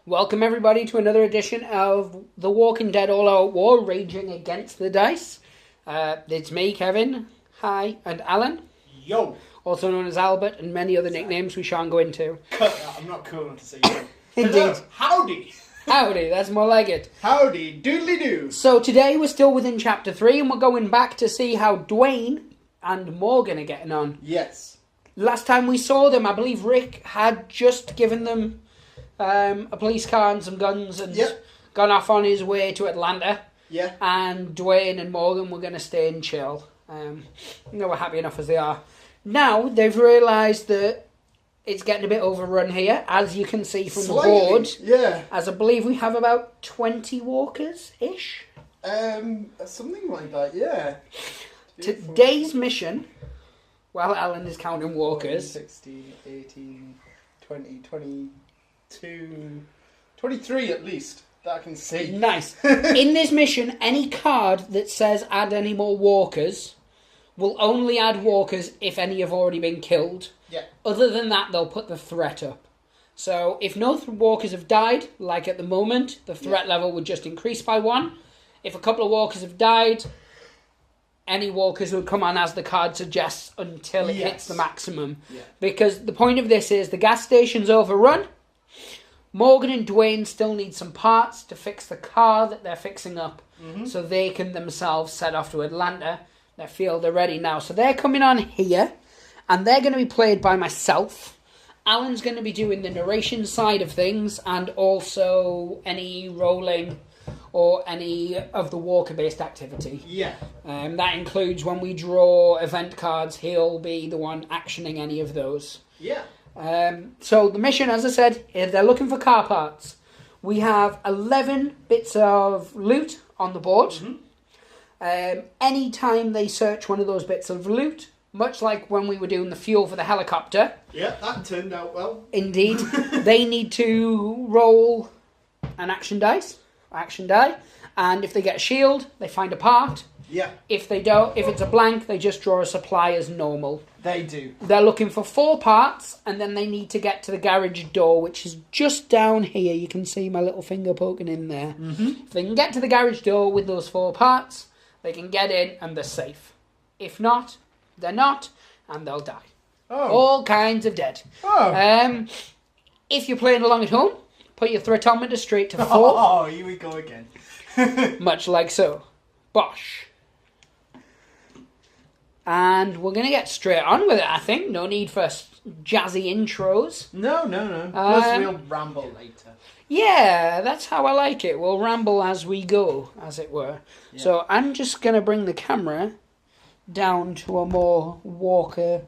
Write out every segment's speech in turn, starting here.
Welcome everybody to another edition of The Walking Dead All-Out War, Raging Against the Dice. It's me, Kevin, hi, and Alan. Yo! Also known as Albert, and many other nicknames we shan't go into. Cut that, I'm not cool enough to say yo. Indeed. Howdy! Howdy, that's more like it. Howdy, doodly-doo! So today we're still within Chapter 3, and we're going back to see how Duane and Morgan are getting on. Yes. Last time we saw them, I believe Rick had just given them a police car and some guns and gone off on his way to Atlanta. Yeah. And Duane and Morgan were going to stay and chill. They were happy enough as they are. Now they've realised that it's getting a bit overrun here, as you can see from the board. Yeah. As I believe we have about 20 walkers-ish. Something like that, yeah. Today's mission, while Alan is counting walkers... 16, 18, 20, 22, 23 at least, that I can see. Nice. In this mission, any card that says add any more walkers will only add walkers if any have already been killed. Yeah. Other than that, they'll put the threat up. So if no walkers have died, like at the moment, the threat level would just increase by 1. If a couple of walkers have died, any walkers would come on as the card suggests until it hits the maximum. Yeah. Because the point of this is the gas station's overrun. Morgan and Duane still need some parts to fix the car that they're fixing up so they can themselves set off to Atlanta. They feel they're ready now. So they're coming on here and they're going to be played by myself. Alan's going to be doing the narration side of things and also any rolling or any of the walker-based activity. Yeah. That includes when we draw event cards, he'll be the one actioning any of those. Yeah. So the mission, as I said, is they're looking for car parts. We have 11 bits of loot on the board. Any time they search one of those bits of loot, much like when we were doing the fuel for the helicopter. Yeah, that turned out well. Indeed. They need to roll an action die, and if they get a shield, they find a part. Yeah. If they don't, if it's a blank, they just draw a supply as normal. They do. They're looking for 4 parts, and then they need to get to the garage door, which is just down here. You can see my little finger poking in there. If they can get to the garage door with those 4 parts, they can get in and they're safe. If not, they're not, and they'll die. Oh. All kinds of dead. Oh. If you're playing along at home, put your thermometer straight to 4. Oh, here we go again. Much like so. Bosh. And we're going to get straight on with it, I think. No need for jazzy intros. No. Plus we'll ramble later. Yeah, that's how I like it. We'll ramble as we go, as it were. Yeah. So I'm just going to bring the camera down to a more Walker,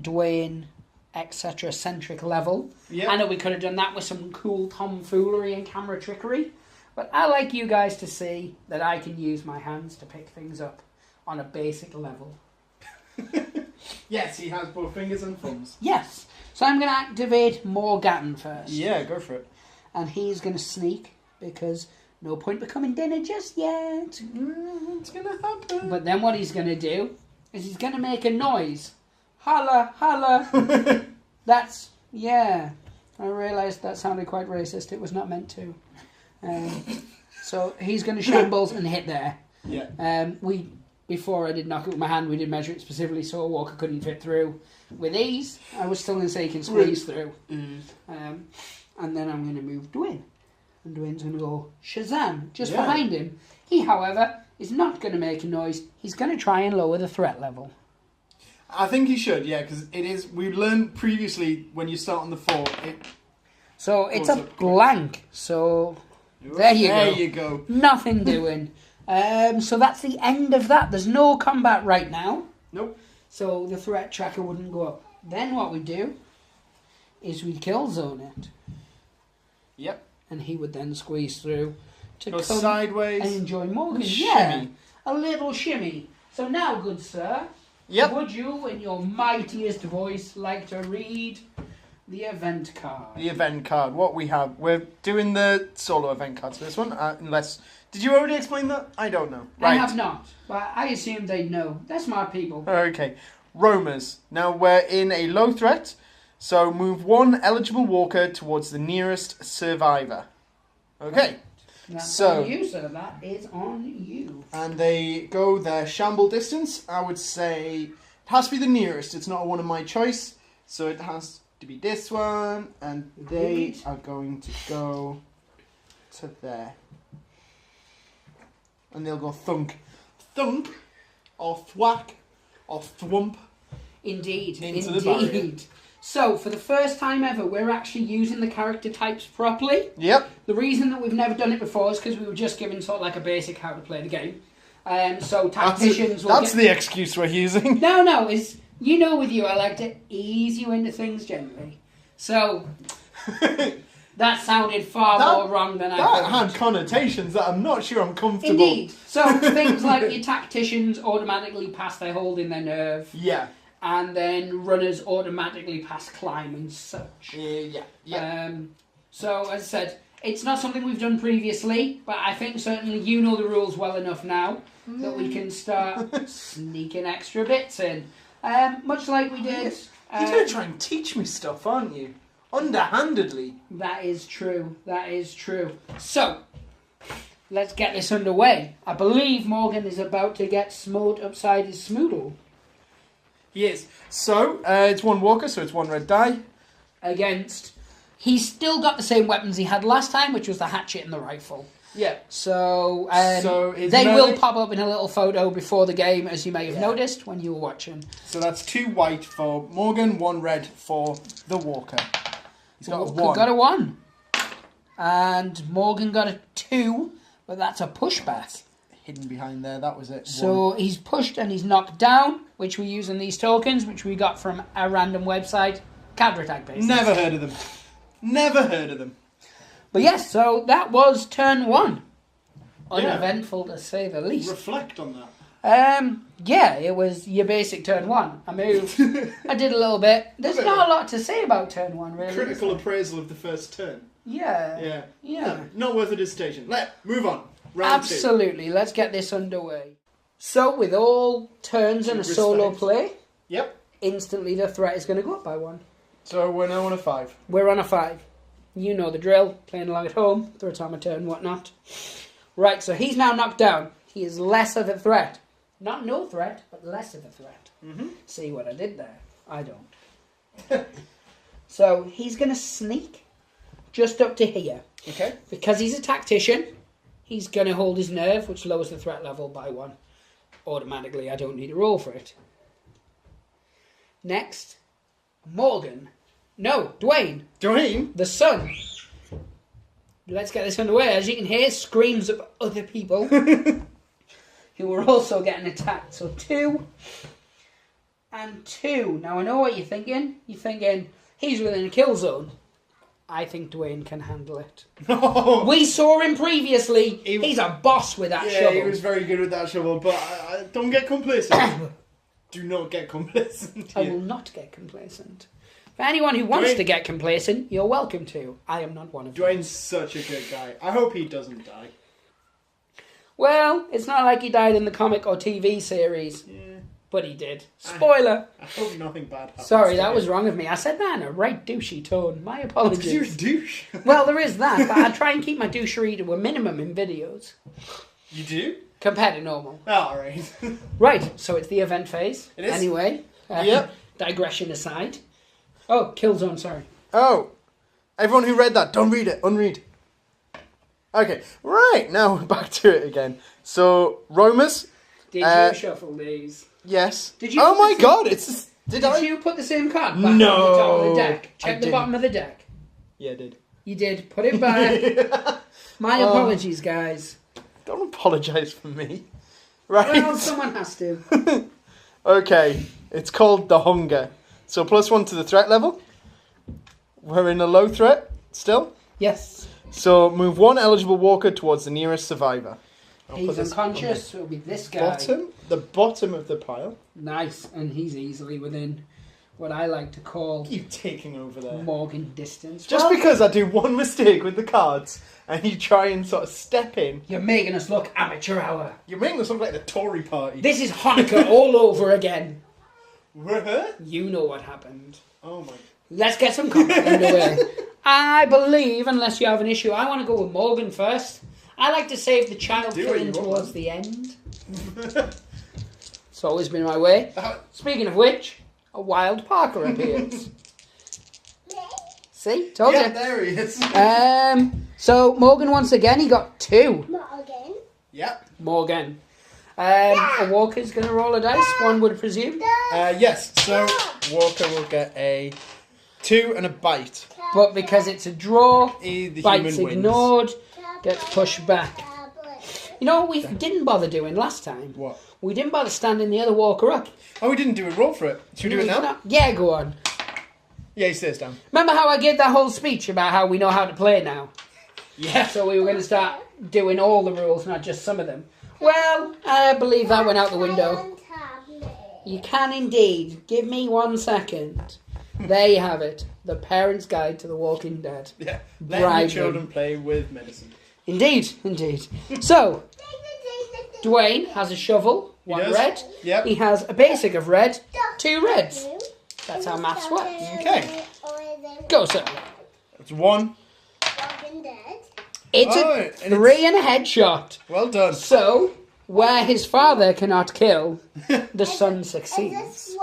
Duane, etc. centric level. Yep. I know we could have done that with some cool tomfoolery and camera trickery, but I like you guys to see that I can use my hands to pick things up on a basic level. Yes, he has both fingers and thumbs. Yes. So I'm going to activate Morgan first. Yeah, go for it. And he's going to sneak because no point becoming dinner just yet. It's going to happen. But then what he's going to do is he's going to make a noise. Holla, holla. That's, yeah. I realised that sounded quite racist. It was not meant to. So he's going to shambles and hit there. Yeah. Before I did knock it with my hand, we did measure it specifically so a walker couldn't fit through. With these, I was still going to say he can squeeze through. And then I'm going to move Duane. And Duane's going to go Shazam just behind him. He, however, is not going to make a noise. He's going to try and lower the threat level. I think he should, yeah, because it is. We learned previously when you start on the 4. So it's a blank. So there you go. Nothing doing. So that's the end of that. There's no combat right now. Nope. So the threat tracker wouldn't go up. Then what we do is we kill zone it. Yep. And he would then squeeze through to go come sideways and enjoy Morgan. Shimmy. A little shimmy. So now, good sir, would you, in your mightiest voice, like to read the event card? The event card. What we have, we're doing the solo event cards for this one, unless... Did you already explain that? I don't know. Right. I have not, but I assume they'd know. They're smart people. Okay. Roamers. Now, we're in a low threat. So move one eligible walker towards the nearest survivor. Okay. That's on you, sir. That is on you. And they go their shamble distance. I would say it has to be the nearest. It's not one of my choice. So it has to be this one. And they are going to go to there. And they'll go thunk. Thunk. Or thwack. Or thwump. Indeed. Into the barrier. So, for the first time ever, we're actually using the character types properly. Yep. The reason that we've never done it before is because we were just given sort of like a basic how to play the game. So tacticians will That's the excuse we're using. No, is you know with you, I like to ease you into things generally. So, that sounded far more wrong than I thought. That had connotations that I'm not sure I'm comfortable. Indeed. So, things like your tacticians automatically pass their hold in their nerve. Yeah. And then runners automatically pass climb and such. Yeah. So, as I said, it's not something we've done previously, but I think certainly you know the rules well enough now that we can start sneaking extra bits in. Much like we did... You're going to try and teach me stuff, aren't you? Underhandedly. That is true. So, let's get this underway. I believe Morgan is about to get smote upside his smoodle. He is. So, it's one walker, so it's one red die. Against... He's still got the same weapons he had last time, which was the hatchet and the rifle. Yeah. So, they will pop up in a little photo before the game, as you may have noticed when you were watching. So that's 2 white for Morgan, 1 red for the walker. He's got a 1. Got a 1. And Morgan got a 2, but that's a pushback. Hidden behind there, that was it. So he's pushed and he's knocked down, which we use in these tokens, which we got from a random website, counterattack basis. Never heard of them. But yes, so that was turn 1. Uneventful to say the least. Reflect on that. Yeah, it was your basic turn 1. I moved. I did a little bit. There's not a lot to say about turn 1, really. Critical appraisal of the first turn. Yeah. No, not worth a dissertation. Move on. Round 2. Absolutely. Let's get this underway. So, with all turns and a solo play, Yep. instantly the threat is going to go up by 1. So we're now on a 5. We're on a 5. You know the drill. Playing along at home. Third time a turn, whatnot. Right, so he's now knocked down. He is less of a threat. Not no threat, but less of a threat. Mm-hmm. See what I did there? I don't. So he's going to sneak just up to here. Okay. Because he's a tactician, he's going to hold his nerve, which lowers the threat level by 1. Automatically, I don't need to roll for it. Next, Morgan. No, Duane. Duane? The son. Let's get this underway. As you can hear, screams of other people who are also getting attacked. So 2 and 2. Now I know what you're thinking. You're thinking, he's within a kill zone. I think Duane can handle it. No. We saw him previously. He's a boss with that shovel. Yeah, he was very good with that shovel, but don't get complacent. Do not get complacent. I will not get complacent. For anyone who wants to get complacent, you're welcome to. I am not one of them. Duane's such a good guy. I hope he doesn't die. Well, it's not like he died in the comic or TV series. Yeah. But he did. Spoiler. I hope nothing bad happens. Sorry, that was wrong of me. I said that in a right douchey tone. My apologies. Because you're a douche. Well, there is that, but I try and keep my douchery to a minimum in videos. You do? Compared to normal. Oh, alright. Right, so it's the event phase. It is. Anyway. Yep. Digression aside. Oh, kill zone, sorry. Oh. Everyone who read that, don't read it. Unread. Okay. Right, now we're back to it again. So, Romus. Did you shuffle these? Yes. Did you? Oh my god, it's... Did you put the same card back on the top of the deck? Check the bottom of the deck. Yeah, I did. You did. Put it back. My apologies, guys. Don't apologise for me. Right. Well, someone has to. Okay. It's called the Hunger. So +1 to the threat level. We're in a low threat still. Yes. So move 1 eligible walker towards the nearest survivor. He's unconscious, so it'll be this guy. The bottom of the pile. Nice, and he's easily within what I like to call... Keep taking over there. Morgan distance. Just because I do one mistake with the cards and you try and sort of step in. You're making us look amateur hour. You're making us look like the Tory party. This is Hanukkah all over again. What? You know what happened. Oh my... Let's get some combat underway. I believe, unless you have an issue, I want to go with Morgan first. I like to save the child killing towards the end. It's always been my way. Speaking of which, a wild Parker appears. See? Told you. Yeah, there he is. So, Morgan, once again, he got 2. Morgan. Yep. Morgan. A Walker's going to roll a dice, one would presume. Yes, so Walker will get a 2 and a bite. But because it's a draw, The bites human wins. ignored, gets pushed back. You know what we didn't bother doing last time? What? We didn't bother standing the other Walker up. Oh, we didn't do a roll for it. Should we do it now? Yeah, go on. Yeah, he stays down. Remember how I gave that whole speech about how we know how to play now? Yeah. So we were going to start doing all the rules, not just some of them. Well, I believe that went out the window. You can indeed. Give me 1 second. There you have it. The Parent's Guide to the Walking Dead. Yeah. Let the children play with medicine. Indeed, indeed. So, Duane has a shovel, 1 red. Yep. He has a basic of red, 2 reds. That's how maths works. Okay. Go, sir. It's 1. It's a 3 and a headshot. Well done. So, where his father cannot kill, the son succeeds.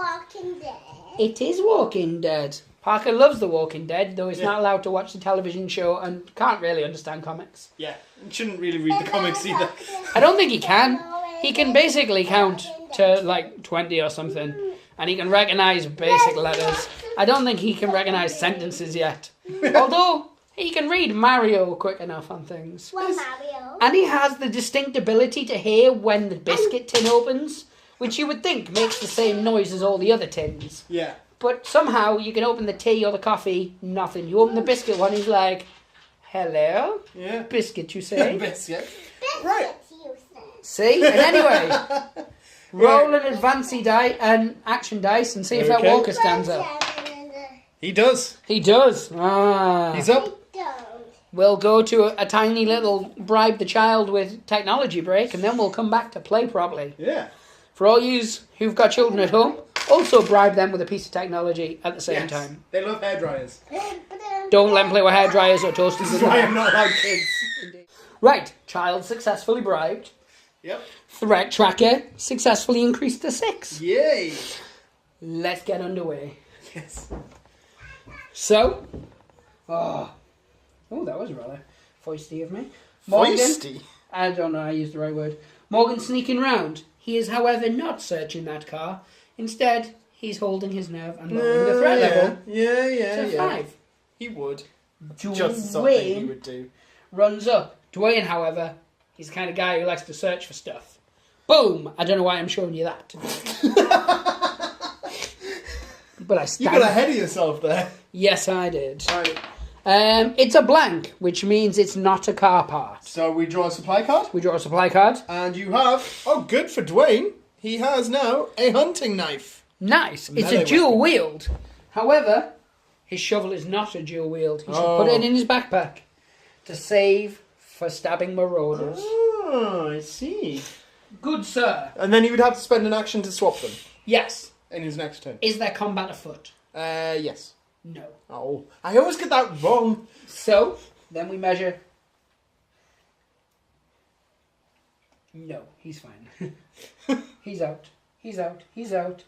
It is Walking Dead. Parker loves The Walking Dead, though he's not allowed to watch the television show and can't really understand comics. Yeah. You shouldn't really read the comics either. I don't think he can. He can basically count to like 20 or something, and he can recognise basic letters. I don't think he can recognise sentences yet. Although, he can read Mario quick enough on things. Mario. And he has the distinct ability to hear when the biscuit tin opens, which you would think makes the same noise as all the other tins. Yeah. But somehow you can open the tea or the coffee, nothing. You open the biscuit one, he's like, hello? Yeah. Biscuit, you say? Biscuit. Right. See? And anyway, roll an action dice and see if that Okay. Walker stands up. He does. He does. Ah. He's up. We'll go to a tiny little bribe the child with technology break, and then we'll come back to play properly. Yeah. For all yous who've got children at home, also bribe them with a piece of technology at the same time. They love hairdryers. Don't let them play with hairdryers or toasters. That's why I'm not allowed kids. Right, child successfully bribed. Yep. Threat tracker successfully increased to 6. Yay. Let's get underway. Yes. So, oh, that was rather feisty of me. Morgan, Feisty? I don't know, I used the right word. Morgan sneaking round. He is, however, not searching that car. Instead, he's holding his nerve and lowering the threat level to 5. He would. Duane Just the sort of thing he would do. runs up. Duane, however, he's the kind of guy who likes to search for stuff. Boom! I don't know why I'm showing you that. But I You stand. got ahead of yourself there. Yes, I did. Right. It's a blank, which means it's not a car part. So we draw a supply card. We draw a supply card. And you have... Oh, good for Duane. He has now a hunting knife. Nice. It's Melee a dual wield. However, his shovel is not a dual wield. He should put it in his backpack to save for stabbing marauders. Oh, I see. Good sir. And then he would have to spend an action to swap them Yes. in his next turn. Is there combat afoot? Yes. No. Oh, I always get that wrong. So, then we measure. No, he's fine. He's out. He's out. He's out.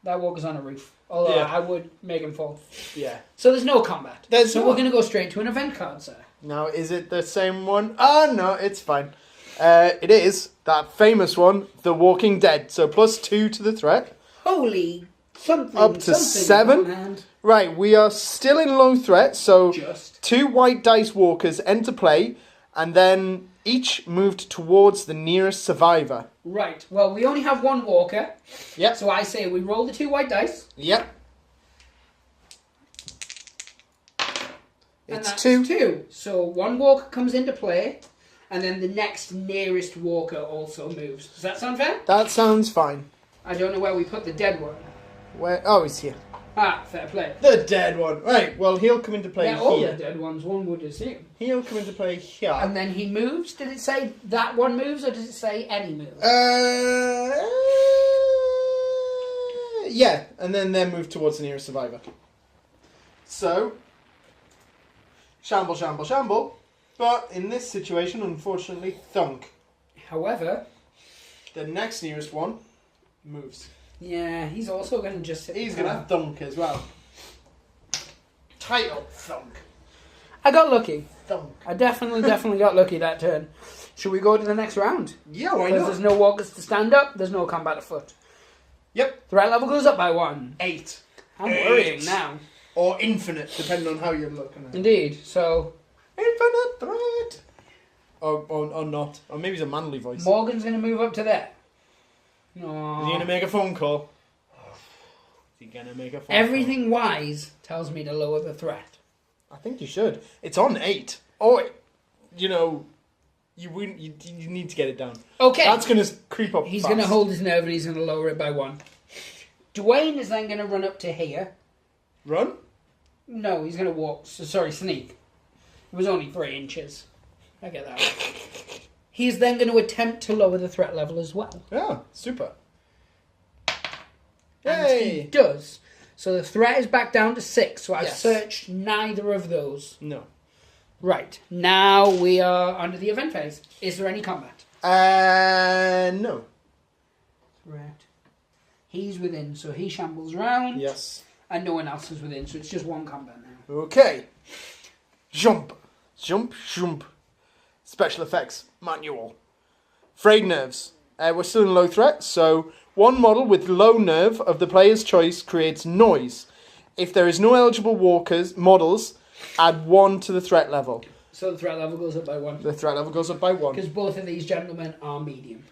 That walker's on a roof. Although Yeah. I would make him fall. Yeah. So there's no combat. There's so no- we're going to go straight to an event card, sir. Now, is it the same one? Oh, no, it's fine. It is that famous one, The Walking Dead. So +2 to the threat. Holy something. Up to something 7. man. Right, we are still in low threat, so Just. 2 white dice walkers enter play, and then each moved towards the nearest survivor. Right. Well, we only have one walker. Yep. So I say we roll the 2 white dice. Yep. And It's that's 2. 2. So one walker comes into play, and then the next nearest walker also moves. Does that sound fair? That sounds fine. I don't know where we put the dead one. Where? Oh, he's here. Ah, fair play. The dead one. Right, well, he'll come into play They're all the here. dead ones, one would assume. He'll come into play here. And then he moves. Did it say that one moves, or does it say any move? Yeah, and then move towards the nearest survivor. So, shamble, shamble, shamble. But in this situation, unfortunately, thunk. However, the next nearest one moves. yeah, he's also going to just hit. He's going to thunk as well. Title thunk. I got lucky. Thunk. I definitely got lucky that turn. Should we go to the next round? Yeah, why Because not? there's no walkers to stand up, there's no combat afoot. Yep. Threat level goes up by 1. 8. I'm worrying now. Or infinite, depending on how you're looking at it. Indeed, so... Infinite threat! Or not. Or maybe it's a manly voice. Morgan's going to move up to there. Is he going to make a phone call? Is he going to make a phone Everything wise tells me to lower the threat. call? I think you should. It's on 8. Oh, you know, you need to get it down. Okay. That's going to creep up He's fast. going to hold his nerve and he's going to lower it by 1. Duane is then going to run up to here. Run? No, he's going to walk. Sorry, sneak. It was only 3 inches. I get that. He's then going to attempt to lower the threat level as well. Yeah, super. And he Hey! does. So the threat is back down to 6. So I've Yes. searched neither of those. No. Right. Now we are under the event phase. Is there any combat? No. Threat. He's within, so he shambles round. Yes. And no one else is within, so it's just 1 combat now. Okay. Jump. Jump, jump. Special effects. Manual. Frayed nerves. We're still in low threat, so one model with low nerve of the player's choice creates noise. If there is no eligible models, add 1 to the threat level. So the threat level goes up by 1. The threat level goes up by 1. Because both of these gentlemen are medium.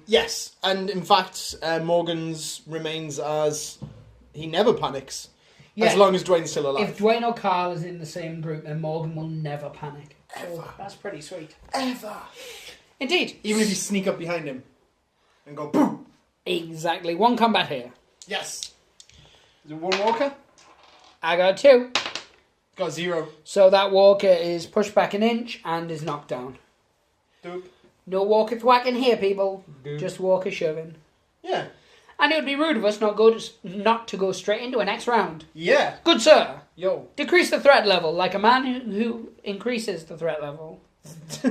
Yes, and in fact, Morgan's remains as he never panics. Yeah. As long as Duane's still alive. If Duane or Carl is in the same group, then Morgan will never panic. Ever. So that's pretty sweet. Ever. Indeed. Even if you sneak up behind him and go boom. Exactly. 1 combat here. Yes. Is it 1 walker? I got 2. Got 0. So that walker is pushed back 1 inch and is knocked down. Doop. No walker thwacking here, people. Doop. Just walker shoving. Yeah. And it would be rude of us not to go straight into a next round. Yeah. Good sir. Yo. Decrease the threat level like a man who increases the threat level.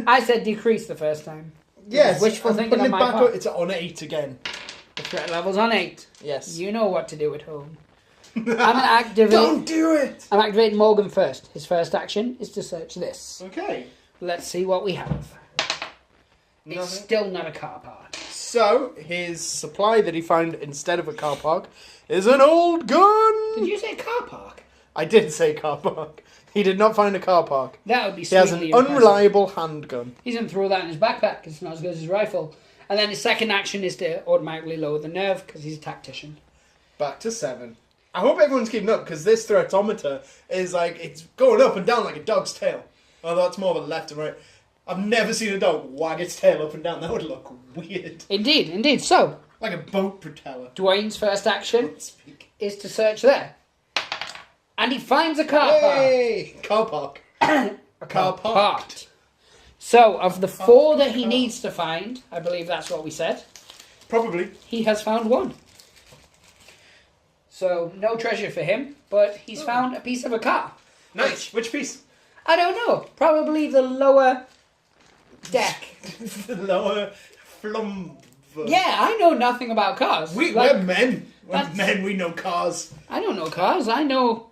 I said decrease the first time. Yes. Wishful I'm thinking putting on it my back part. up. It's on 8 again. The threat level's on 8. Yes. You know what to do at home. Don't do it. I'm activating Morgan first. His first action is to search this. Okay. Let's see what we have. It's Nothing. still not a car park. So his supply that he found instead of a car park is an old gun. Did you say car park? I did say car park. He did not find a car park. That would be He has an sweetly impressive. unreliable handgun. He's going to throw that in his backpack. It's not as good as his rifle. And then his second action is to automatically lower the nerve because he's a tactician. Back to 7. I hope everyone's keeping up because this threatometer is like, it's going up and down like a dog's tail. Although it's more of a left and right. I've never seen a dog wag its tail up and down. That would look weird. Indeed, indeed. So, Like a boat propeller. Duane's first action Don't speak. is to search there. And he finds a car park. Hey! Car park. A car parked. So, of the 4 that he needs to find, I believe that's what we said, Probably. he has found 1. So, no treasure for him, but he's found a piece of a car. Nice. Which piece? I don't know. Probably the lower deck. The lower flum. Yeah, I know nothing about cars. We're men. We're that's- men, we know cars. I don't know cars. I know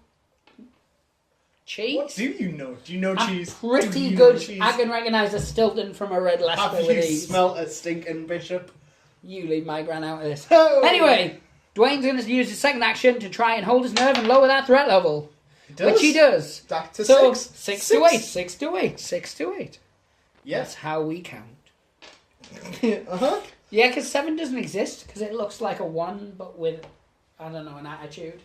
cheese. What do you know? Do you know I'm cheese? pretty Do you good. know cheese? I can recognise a Stilton from a red Leicester Have with you ease. smelt a stinking bishop? You leave my gran out of this. Oh. Anyway, Duane's going to use his second action to try and hold his nerve and lower that threat level. Does? Which he does. Back to So, 6. 6 to 8. 6 to 8. 6 to 8. Yes. That's how we count. Uh-huh. Yeah, because 7 doesn't exist, because it looks like a 1, but with, I don't know, an attitude.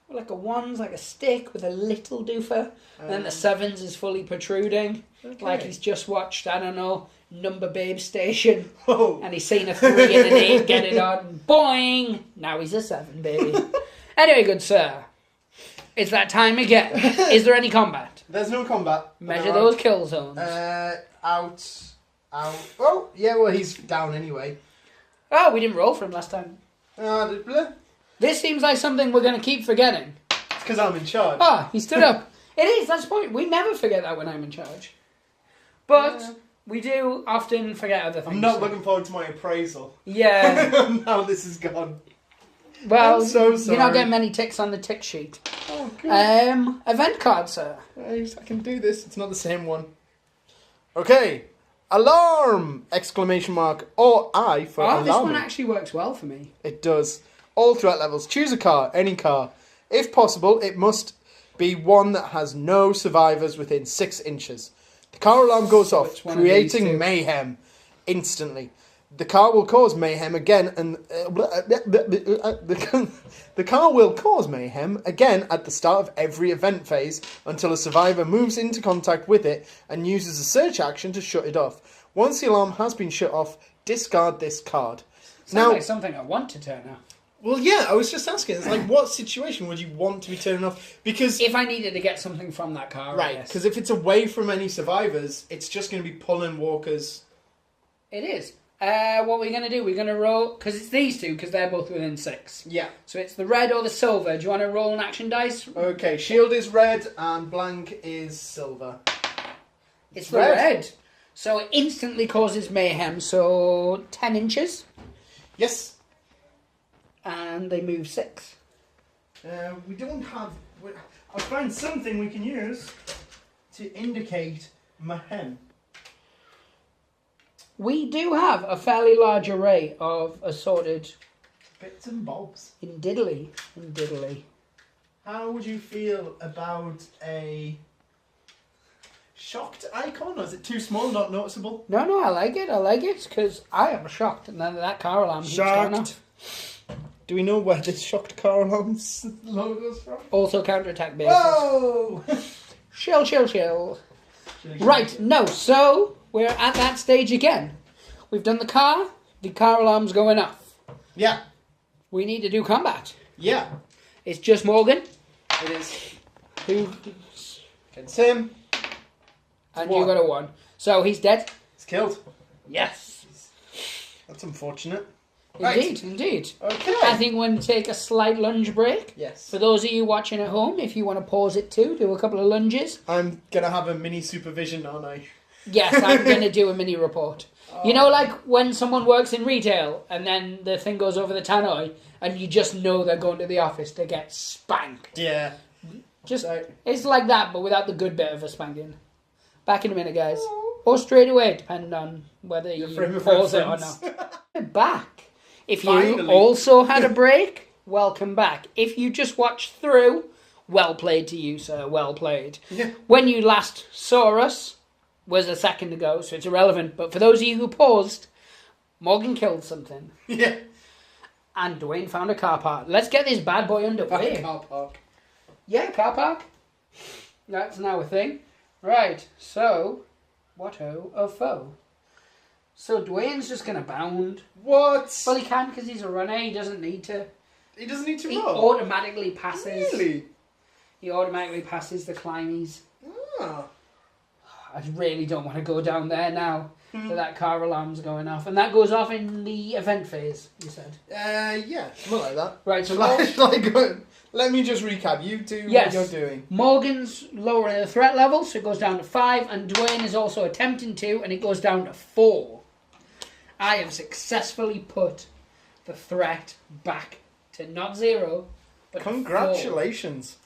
Like a 1's like a stick with a little doofer, and then the 7's is fully protruding, like he's just watched, I don't know, Number Babe Station, Oh. and he's seen a 3 and an 8 get it on, boing! Now he's a 7, baby. Anyway, good sir, it's that time again. Is there any combat? There's no combat. Measure those kill zones. Out. Oh, yeah, well, he's down anyway. Oh, we didn't roll for him last time. Blah. This seems like something we're going to keep forgetting. because I'm in charge. Ah, he stood up. It is, that's the point. We never forget that when I'm in charge. But we do often forget other things. I'm not looking forward to my appraisal. Yeah. Now this is gone. Well, I'm so sorry. you're not getting many ticks on the tick sheet. Oh, good. Event card, sir. I can do this. It's not the same one. Okay. Alarm! Exclamation mark. Or I for alarm. This one actually works well for me. It does. All threat levels. Choose a car. Any car. If possible, it must be one that has no survivors within 6 inches. The car alarm goes off, creating mayhem instantly. The car will cause mayhem again, and the car will cause mayhem again at the start of every event phase until a survivor moves into contact with it and uses a search action to shut it off. Once the alarm has been shut off, discard this card. Sounds like something I want to turn off. Well, yeah, I was just asking. It's like, what situation would you want to be turning off? Because if I needed to get something from that car, right? Because if it's away from any survivors, it's just going to be pulling walkers. It is. What we're going to do? We're going to roll because it's these two because they're both within 6. Yeah. So it's the red or the silver. Do you want to roll an action dice? Okay. Shield is red and blank is silver. It's the red. So it instantly causes mayhem. So 10 inches. Yes. And they move 6. We don't have... I'll find something we can use to indicate mayhem. We do have a fairly large array of assorted... bits and bobs. In diddly. How would you feel about a shocked icon? Or is it too small, not noticeable? No, I like it, because I am shocked. And then that car alarm keeps going off. Do we know where this shocked car alarm's logo's from? Also counterattack bases. Whoa! Chill. Right, no, so we're at that stage again. We've done the car alarm's going off. Yeah. We need to do combat. Yeah. It's just Morgan. It is. Who? Against him. And you got a 1. So he's dead. He's killed. Yes. That's unfortunate. Indeed. Okay. I think we're going to take a slight lunge break. Yes. For those of you watching at home, if you want to pause it too, do a couple of lunges. I'm going to have a mini supervision, aren't I? Yes, I'm going to do a mini report. You know, like when someone works in retail and then the thing goes over the tannoy and you just know they're going to the office to get spanked. Yeah. It's like that, but without the good bit of a spanking. Back in a minute, guys. Or straight away, depending on whether you pause it or not. We're back. If you also had a break, welcome back. If you just watched through, well played to you, sir. Well played. Yeah. When you last saw us was a second ago, so it's irrelevant. But for those of you who paused, Morgan killed something. Yeah. And Duane found a car park. Let's get this bad boy underway. Car park. Yeah, car park. That's now a thing. Right, so, what ho of foe? So Duane's just going to bound. What? Well, he can because he's a runner. He doesn't need to. He doesn't need to He roll? automatically passes. Really? He automatically passes the climbies. Ah. I really don't want to go down there now. So that car alarm's going off. And that goes off in the event phase, you said? Yeah, something like that. Right, so let me just recap. You do yes. what you're doing. Morgan's lowering the threat level, so it goes down to 5. And Duane is also attempting to, and it goes down to 4. I have successfully put the threat back to not 0, but Congratulations. 4.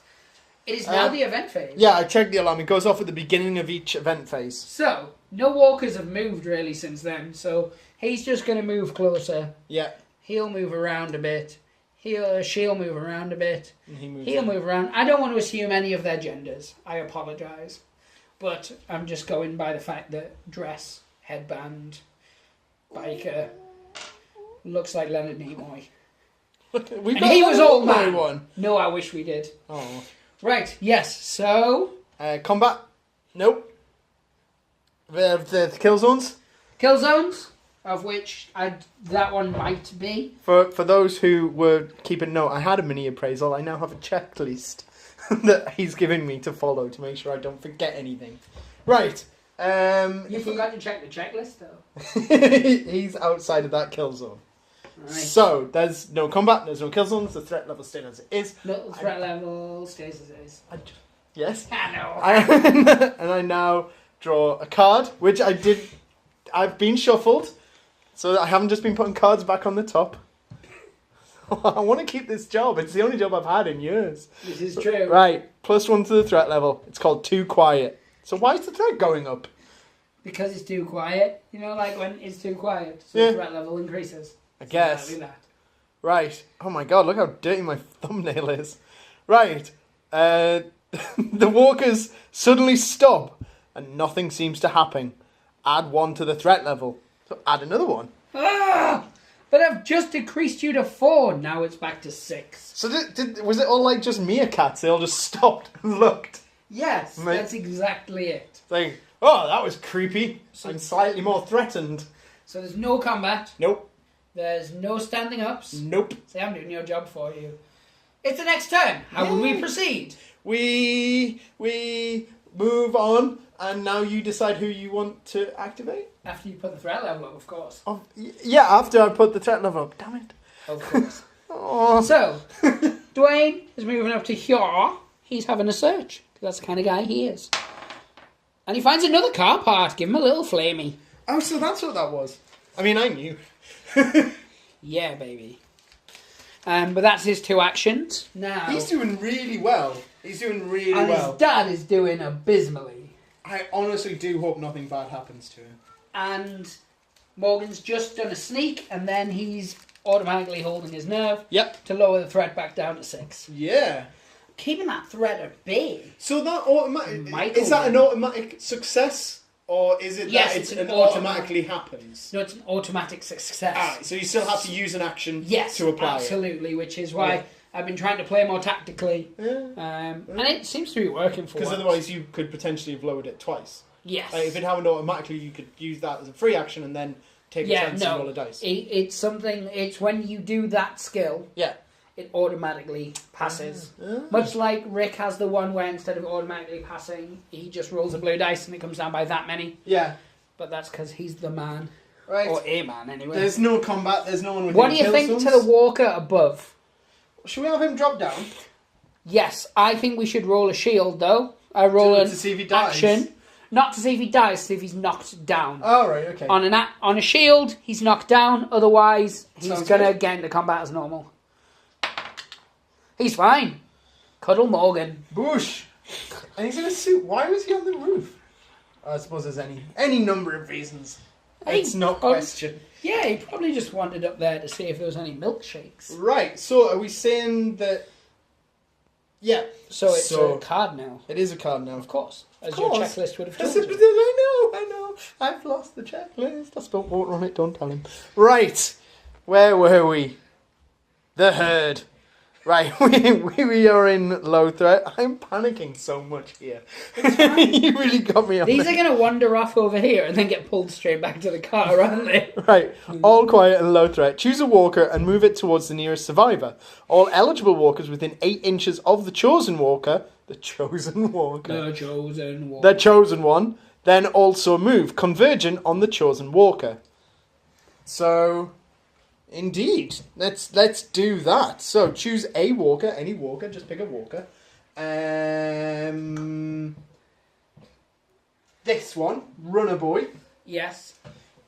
It is now the event phase. Yeah, I checked the alarm. It goes off at the beginning of each event phase. So, no walkers have moved really since then, so he's just going to move closer. Yeah. He'll move around a bit. She'll move around a bit. And He'll move around. I don't want to assume any of their genders. I apologise. But I'm just going by the fact that dress, headband, biker, looks like Leonard Nimoy. And he was old man. One. No, I wish we did. Oh. Right, yes, so... Combat? Nope. The kill zones? Kill zones, of which that one might be. For those who were keeping note, I had a mini appraisal. I now have a checklist that he's giving me to follow to make sure I don't forget anything. Right. You forgot to check the checklist, though. He's outside of that kill zone. Right. So, there's no combat, there's no kill zones, the threat level staying as it is. No, the threat level stays as it is. Yes. I know. And I now draw a card, which I've been shuffled, so I haven't just been putting cards back on the top. I want to keep this job. It's the only job I've had in years. This is true. Right, +1 to the threat level. It's called Too Quiet. So why is the threat going up? Because it's too quiet. You know, like when it's too quiet, so Yeah. the threat level increases. I guess. Exactly that. Right. Oh my god, look how dirty my thumbnail is. Right. The walkers suddenly stop and nothing seems to happen. Add 1 to the threat level. So add another one. Ah! But I've just decreased you to 4. Now it's back to 6. So was it all like just meerkats? They all just stopped and looked. Yes, Mate. that's exactly it. Like, oh, that was creepy. I'm slightly more threatened. So there's no combat. Nope. There's no standing ups. Nope. See, I'm doing your job for you. It's the next turn. How will we Yay. proceed? We move on, and now you decide who you want to activate. After you put the threat level up, of course. Oh, yeah, after I put the threat level up. Damn it. Of course. Oh. So, Duane is moving up to here. He's having a search. That's the kind of guy he is. And he finds another car part. Give him a little flamey. Oh, so that's what that was. I mean, I knew. Yeah, baby. But that's his 2 actions. Now, He's doing really well. He's doing really and well. his dad is doing abysmally. I honestly do hope nothing bad happens to him. And Morgan's just done a sneak, and then he's automatically holding his nerve Yep. to lower the threat back down to 6. Yeah. Keeping that threat at bay. So that automatic Michael is that an then. automatic success, or is it Yes, that it's it an automatically happens? No, it's an automatic success. Alright, so you still have to use an action Yes, to apply absolutely, which is why Yeah. I've been trying to play more tactically. it. Yeah. And it seems to be working for Because once. otherwise you could potentially have lowered it twice. Yes. Like if it happened automatically, you could use that as a free action and then take a chance and roll a dice. It's something, it's when you do that skill, Yeah. it automatically passes. Much like Rick has the one where instead of automatically passing, he just rolls a blue dice and it comes down by that many. Yeah. But that's because he's the man. Right. Or a man, anyway. There's no combat, there's no one with What do you think to the walker above? Should we have him drop down? Yes, I think we should roll a shield, though. I roll To an see if he dies? action. Not to see if he dies, to see if he's knocked down. Oh, right, okay. On a shield, he's knocked down. Otherwise, he's Sounds going to good. get into combat as normal. He's fine. Cuddle Morgan. Boosh! And he's in a suit. Why was he on the roof? I suppose there's any number of reasons. It's no question. Yeah, he probably just wandered up there to see if there was any milkshakes. Right, so are we saying that... Yeah. So it's a card now. It is a card now. Of course. As Of your course. checklist would have I told you. know. I've lost the checklist. I spilled water on it, don't tell him. Right, where were we? The herd. Right, we are in low threat. I'm panicking so much here. You really got me on These there. are going to wander off over here and then get pulled straight back to the car, aren't they? Right, all quiet and low threat. Choose a walker and move it towards the nearest survivor. All eligible walkers within 8 inches of the chosen walker, the chosen walker, the chosen one, then also move, convergent on the chosen walker. So, indeed, let's do that. So, choose a walker, any walker, just pick a walker. This one, Runner Boy. Yes.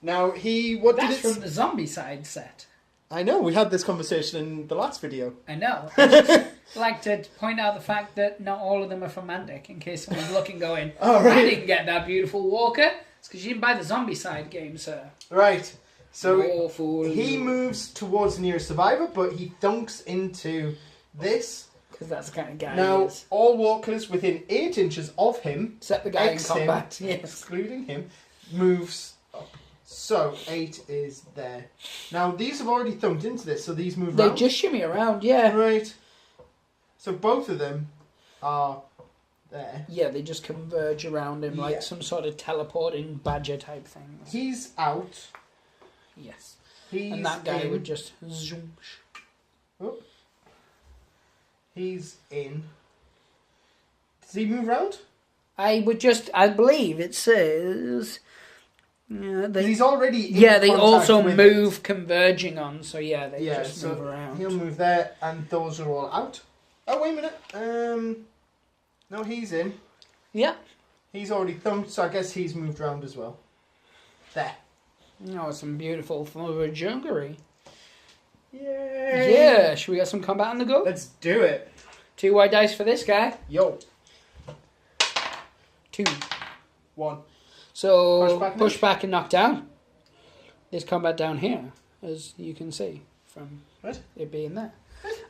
Now, That's from the zombie side set. I know, we had this conversation in the last video. I know. I just like to point out the fact that not all of them are from Mantic, in case someone's looking going, Oh, right. I didn't get that beautiful walker. It's because you didn't buy the zombie side game, sir. Right. So Awful. he moves towards the nearest survivor, but he dunks into this. Because that's the kind of guy he Now, is. all walkers within 8 inches of him, Set the guy in X combat. him, Yes. excluding him, moves up. So, 8 is there. Now, these have already thumped into this, so these move They round. just shimmy around, yeah. Right. So, both of them are there. Yeah, they just converge around him Yeah. like some sort of teleporting badger type thing. He's out. Yes. He's And that guy in. would just zoom. Oh. He's in. Does he move round? I believe it says Yeah, He's already in they contact also with move converging on, so yeah, they just so move around. he'll move there, and those are all out. Oh, wait a minute. No, he's in. Yeah. He's already thumped, so I guess he's moved around as well. There. Oh, some beautiful junglery. Yay! Yeah, should we get some combat on the go? Let's do it. 2 white dice for this guy. Yo. 2. 1. So Push back and knock down. There's combat down here, as you can see from it being there.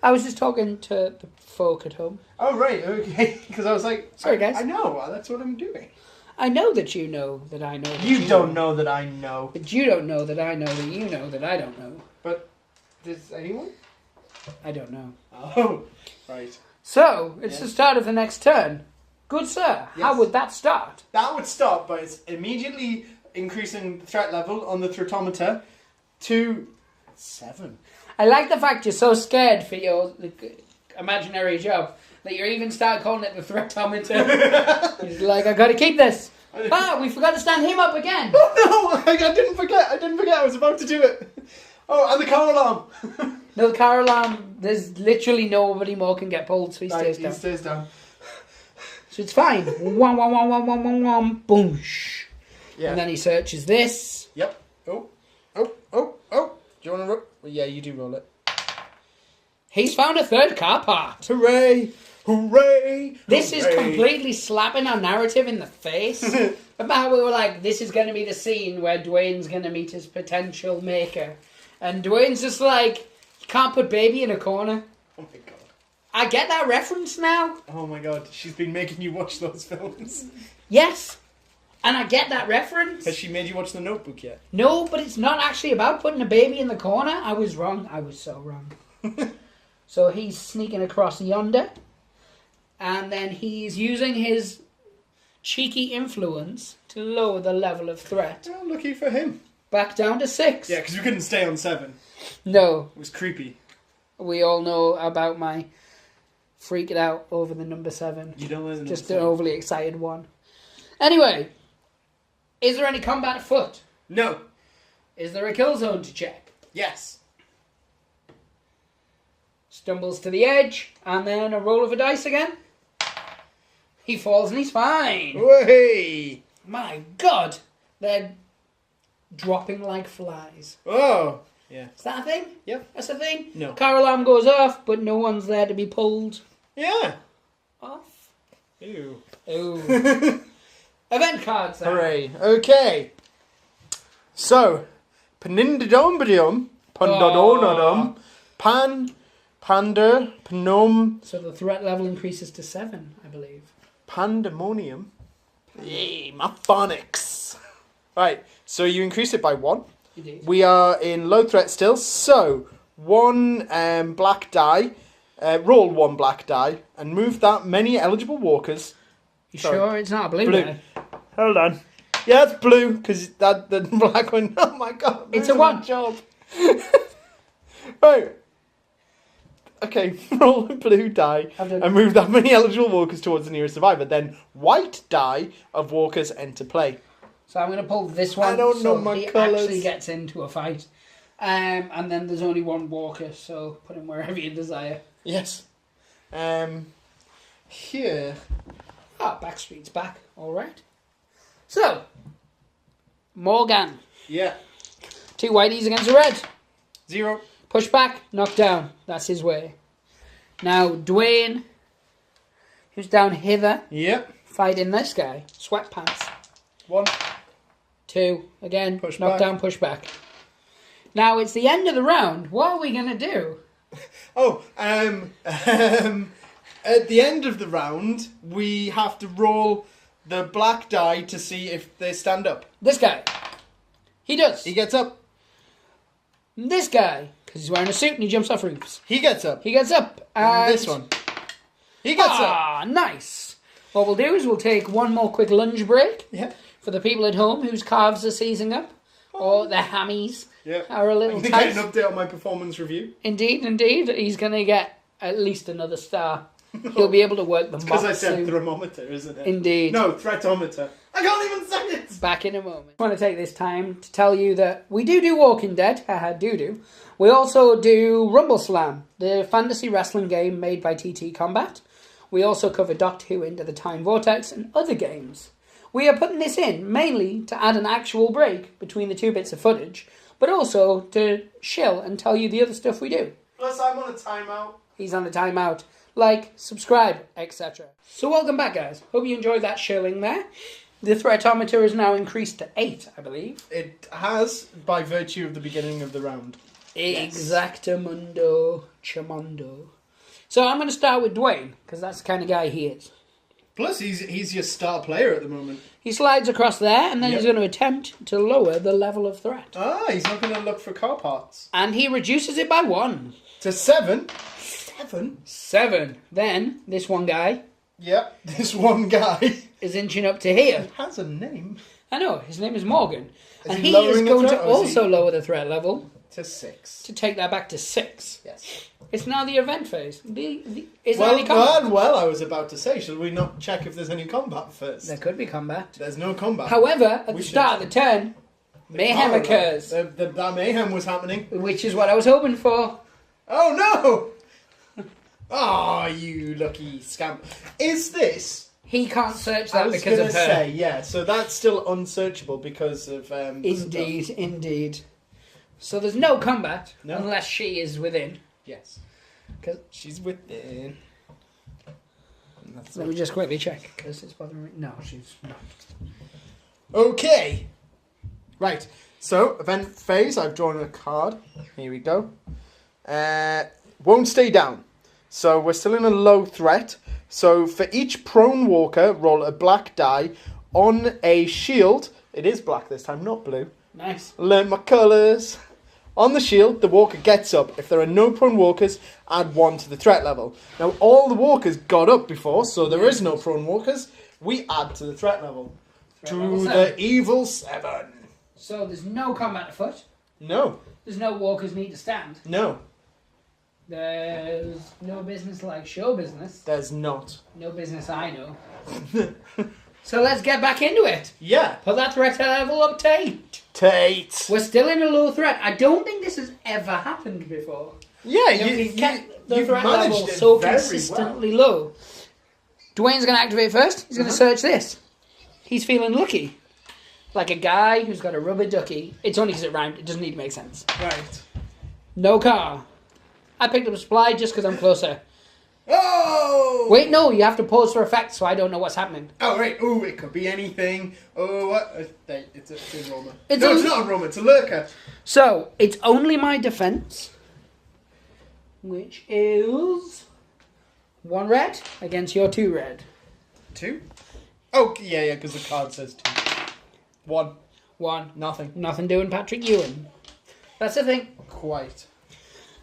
I was just talking to the folk at home. Oh, right, okay. Because I was like, sorry, guys. I know, that's what I'm doing. I know that you know that I know that you don't know that I know. But you don't know that I know that you know that I don't know. But does anyone? I don't know. Oh, right. So, it's the start of the next turn. Good sir, Yes. how would that start? That would stop by immediately increasing the threat level on the threatometer to 7. I like the fact you're so scared for your imaginary job that you even start calling it the threatometer. He's like, I gotta keep this. We forgot to stand him up again. Oh no, I didn't forget. I was about to do it. Oh, and the car alarm. No, the car alarm, there's literally nobody more can get pulled, so he stays down. He stays down. So it's fine. Wham, wham, wham, wham, wham, wham, wham, boosh. Yeah. And then he searches this. Yep. Oh. Do you want to roll? Well, yeah, you do roll it. He's found a third car part. Hooray! Hooray! This is completely slapping our narrative in the face. Remember how we were like, this is going to be the scene where Duane's going to meet his potential maker. And Duane's just like, you can't put baby in a corner. Oh my god. I get that reference now. Oh my god, she's been making you watch those films. Yes. And I get that reference. Has she made you watch The Notebook yet? No, but it's not actually about putting a baby in the corner. I was wrong. I was so wrong. So he's sneaking across yonder. And then he's using his cheeky influence to lower the level of threat. Oh, lucky for him. Back down to 6. Yeah, because we couldn't stay on 7. No. It was creepy. We all know about my freaking out over the number 7. You don't know the number Just 7. an overly excited one. Anyway, is there any combat afoot? No. Is there a kill zone to check? Yes. Stumbles to the edge, and then a roll of a dice again. He falls and he's fine. Way. My God, they're dropping like flies. Oh. Yeah. Is that a thing? Yep. That's a thing? No. Car alarm goes off, but no one's there to be pulled Yeah. off. Ew. Ooh. Event cards then. Hooray. Okay. So, Panindadombadium, Pandadonadum, Panda, Panom, So the threat level increases to 7, I believe. Pandemonium. Yay, my phonics. Right, so you increase it by 1. Indeed. We are in low threat still, so 1 black die, roll 1 black die, and move that many eligible walkers. You Sorry. sure it's not a blue Blue. die? Hold on. Yeah, it's blue, because that the black one, oh my god. It's a losing 1. my job. Right. Okay, roll a blue die and move that many eligible walkers towards the nearest survivor. Then white die of walkers enter play. So I'm going to pull this one. I don't know so my he colours. actually gets into a fight. And then there's only 1 walker, so put him wherever you desire. Yes. Here. Backstreet's back. All right. So, Morgan. Yeah. 2 whiteys against a red. 0. Push back, knock down. That's his way. Now, Duane, who's down hither, Yep. fighting this guy. Sweatpants. 1. 2. Again, Push knock back. down, push back. Now, it's the end of the round. What are we going to do? Oh, at the end of the round, we have to roll the black die to see if they stand up. This guy. He does. He gets up. This guy, because he's wearing a suit and he jumps off roofs. He gets up. He gets up. And And this one. He gets up. Ah, nice. What we'll do is we'll take one more quick lunch break Yeah. for the people at home whose calves are seizing up, or their hammies Yeah. are a little I'm going to get tight. an update on my performance review. Indeed, indeed. He's going to get at least another star. He'll be able to work the Because I mop said soon. thermometer, isn't it? Indeed. No, threatometer. I can't even say it! Back in a moment. I want to take this time to tell you that we do Walking Dead. Haha, do. We also do Rumbleslam, the fantasy wrestling game made by TTCombat. We also cover Doctor Who Into the Time Vortex and other games. We are putting this in mainly to add an actual break between the two bits of footage, but also to chill and tell you the other stuff we do. Plus, I'm on a timeout. He's on a timeout. Like, subscribe, etc. So welcome back, guys. Hope you enjoyed that shilling there. The threatometer is now increased to 8, I believe. It has, by virtue of the beginning of the round. Exactamundo chamondo. So I'm going to start with Duane, because that's the kind of guy he is. Plus, he's your star player at the moment. He slides across there, and then he's going to attempt to lower the level of threat. Ah, he's not going to look for car parts. And he reduces it by 1. To 7. 7. Then, this one guy... Yep, this one guy... is inching up to here. He has a name. I know, his name is Morgan. Is and he he is lowering the going threat, to or is also he- lower the threat level To 6. to take that back to 6. Yes. It's now the event phase. Is there any Well, combat? well, I was about to say, shall we not check if there's any combat first? There could be combat. There's no combat. However, at We the start of the turn, mayhem occurs. That mayhem was happening. Which is what I was hoping for. Oh no! Oh, you lucky scamp. Is this... He can't search I that was because going of to her. say, yeah, so that's still unsearchable because of... Indeed, stuff. indeed. So there's no combat No. unless she is within. Yes. 'Cause- She's within. And that's Let me just quickly check, because it's bothering me. No, she's not. Okay. Right. So, event phase. I've drawn a card. Here we go. Won't stay down. So, we're still in a low threat. So, for each prone walker, roll a black die on a shield. It is black this time, not blue. Nice. Learn my colours. On the shield, the walker gets up. If there are no prone walkers, add 1 to the threat level. Now, all the walkers got up before, so there is no prone walkers. We add to the threat level. Threat level To 7. the evil 7. So there's no combat afoot. No. There's no walkers need to stand. No. There's no business like show business. There's not. No business I know. So let's get back into it. Yeah. Put that threat level up to 8. Tate. We're still in a low threat. I don't think this has ever happened before. Yeah, We've kept the you've threat managed level it so very consistently low. Dwayne's going to activate first. He's going to search this. He's feeling lucky. Like a guy who's got a rubber ducky. It's only because it rhymed. It doesn't need to make sense. well. Right. No car. I picked up a supply just because I'm closer. Oh! Wait, no. You have to pause for effect, so I don't know what's happening. Oh, right. Oh, it could be anything. Oh, what? It's a Roma. It's not a Roma. It's a lurker. So, it's only my defense, which is 1 red against your 2 red. 2? Oh, yeah, because the card says 2. 1. 1. Nothing. Nothing doing Patrick Ewan. That's the thing. Quite.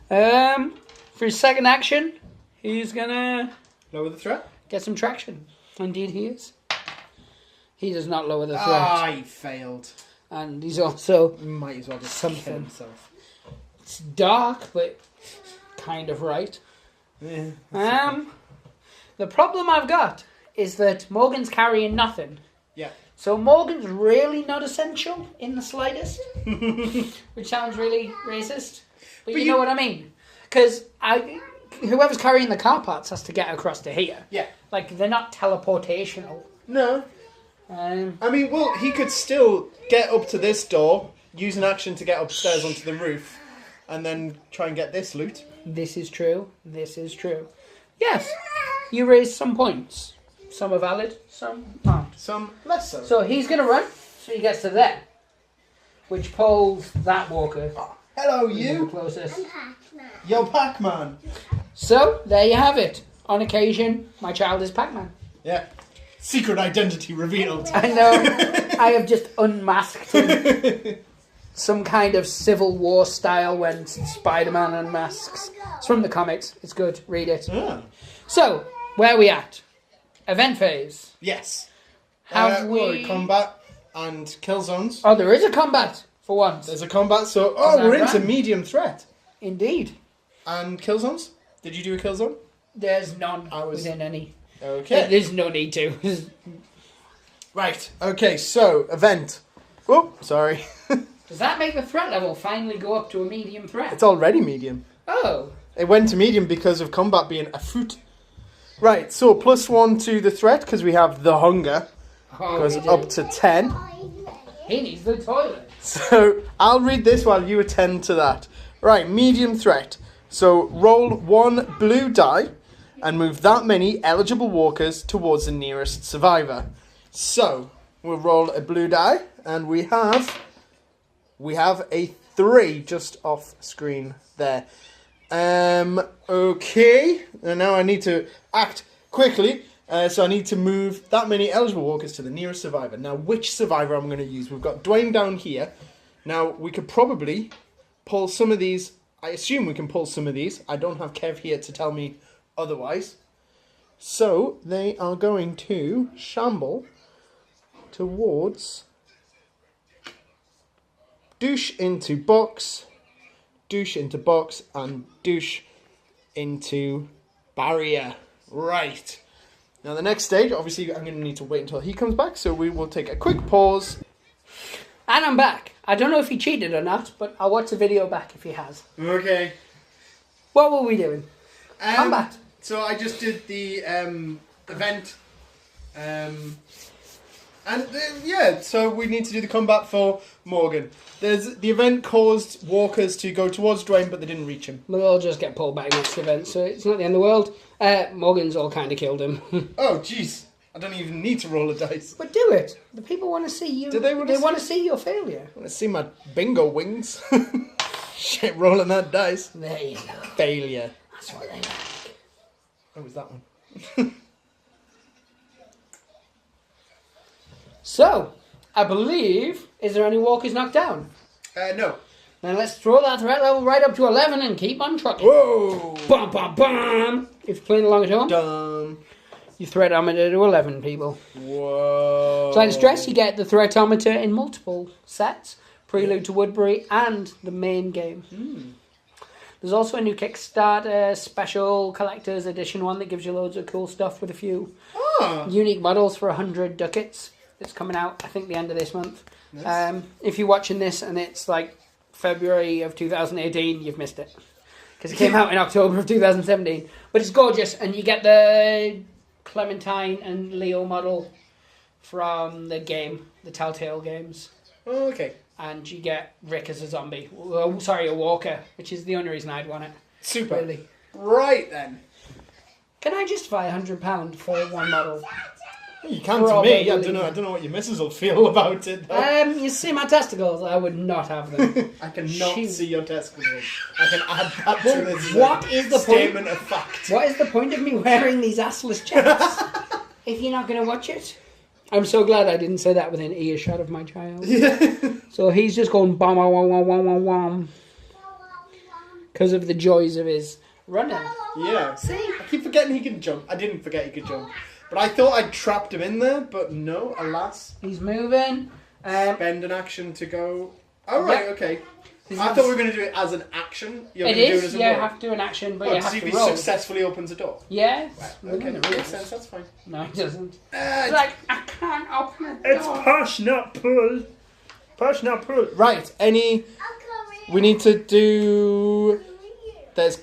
For his second action, he's gonna Lower the threat? get some traction. Indeed, he is. He does not lower the threat, Ah, he failed. and he's also Might as well just Something. kill himself. it's dark, but kind of right. Yeah. The problem I've got is that Morgan's carrying nothing. Yeah. So Morgan's really not essential in the slightest, which sounds really racist, but you know what I mean. Because whoever's carrying the car parts has to get across to here. Yeah. Like, they're not teleportational. No. I mean, well, he could still get up to this door, use an action to get upstairs onto the roof, and then try and get this loot. This is true. This is true. Yes, you raised some points. Some are valid, some aren't. Some less so. So he's going to run, so he gets to there, which pulls that walker. Hello, The you. closest. Yo, Pac-Man. So, there you have it. On occasion, my child is Pac-Man. Yeah. Secret identity revealed. I know. I have just unmasked him. Some kind of Civil War style when Spider-Man unmasks. It's from the comics. It's good. Read it. Ah. So, where are we at? Event phase. Yes. Have we... combat and kill zones? Oh, there is a combat for once. There's a combat, so... Is Oh, that we're into right? medium threat. Indeed. And kill zones? Did you do a kill zone? There's none I was- within any. Okay. There's no need to. Right, okay, so, event. Oh, sorry. Does that make the threat level finally go up to a medium threat? It's already medium. Oh. It went to medium because of combat being a foot. Right, so +1 to the threat because we have the hunger. Goes up to 10. He needs the toilet. So I'll read this while you attend to that. Right, medium threat. So roll 1 blue die and move that many eligible walkers towards the nearest survivor. So we'll roll a blue die and we have a 3 just off screen there. Okay, and now I need to act quickly. So I need to move that many eligible walkers to the nearest survivor. Now, which survivor I'm going to use? We've got Duane down here. Now, we could probably pull some of these. I assume we can pull some of these. I don't have Kev here to tell me otherwise. So, they are going to shamble towards douche into box, douche into box, and douche into barrier. Right. Now the next stage, obviously I'm going to need to wait until he comes back, so we will take a quick pause. And I'm back. I don't know if he cheated or not, but I'll watch the video back if he has. Okay. What were we doing? Combat. So I just did the event. Yeah, so we need to do the combat for Morgan. The event caused walkers to go towards Duane, but they didn't reach him. We'll all just get pulled back next event, so it's not the end of the world. Morgan's all kind of killed him. Oh, jeez. I don't even need to roll a dice. But do it. The people want to see you. Do they want to see your failure. I want to see my bingo wings. Shit, rolling that dice. There you go. Failure. That's what they like. What was that one? So, I believe, is there any walkers knocked down? No. Then let's throw that threat level right up to 11 and keep on trucking. Whoa! Bum, bum, bum. If you're playing along at home, Done. you threatometer to 11, people. Whoa. Slight stress, you get the threatometer in multiple sets. Prelude to Woodbury and the main game. There's also a new Kickstarter special collector's edition one that gives you loads of cool stuff with a few unique models for 100 ducats. It's coming out, I think, the end of this month. Nice. If you're watching this and it's like February of 2018, you've missed it. Because it came out in October of 2017. But it's gorgeous, and you get the Clementine and Leo model from the game, the Telltale games. Oh, okay. And you get Rick as a zombie. A walker, which is the only reason I'd want it. Super. Really. Right then. Can I justify £100 for one model? You can to me. I don't know what your missus will feel about it. You see my testicles? I would not have them. I cannot see your testicles. I can add that to this What is the statement of fact. What is the point of me wearing these assless chaps if you're not going to watch it? I'm so glad I didn't say that within earshot of my child. So he's just going bam, bam, bam, bam, bam, bam, bam. Because of the joys of his running. Yeah. See? I keep forgetting he can jump. I didn't forget he could jump. But I thought I'd trapped him in there, but no, alas. He's moving. Spend an action to go. Oh, right, okay. I thought we were going to do it as an action. You have to do an action, but you have to roll. He successfully opens a door. Yeah. Right, okay, makes sense, that's fine. No, it doesn't. It's like, I can't open a door. It's push, not pull. Push, not pull. Right, we need to do... There's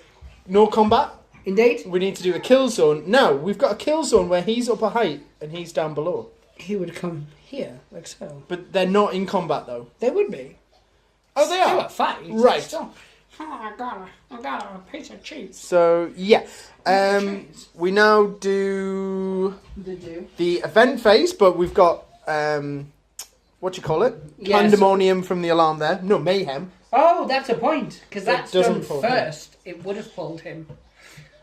no combat. Indeed. We need to do a kill zone. Now, we've got a kill zone where he's up a height and he's down below. He would come here, like so. But they're not in combat, though. They would be. Oh, they are? Still a fight. Right. Still, I got a piece of cheese. So, yeah. We now do the event phase, but we've got, what do you call it? Yes. Pandemonium from the alarm there. No, mayhem. Oh, that's a point. Because that's done pull first. It would have pulled him.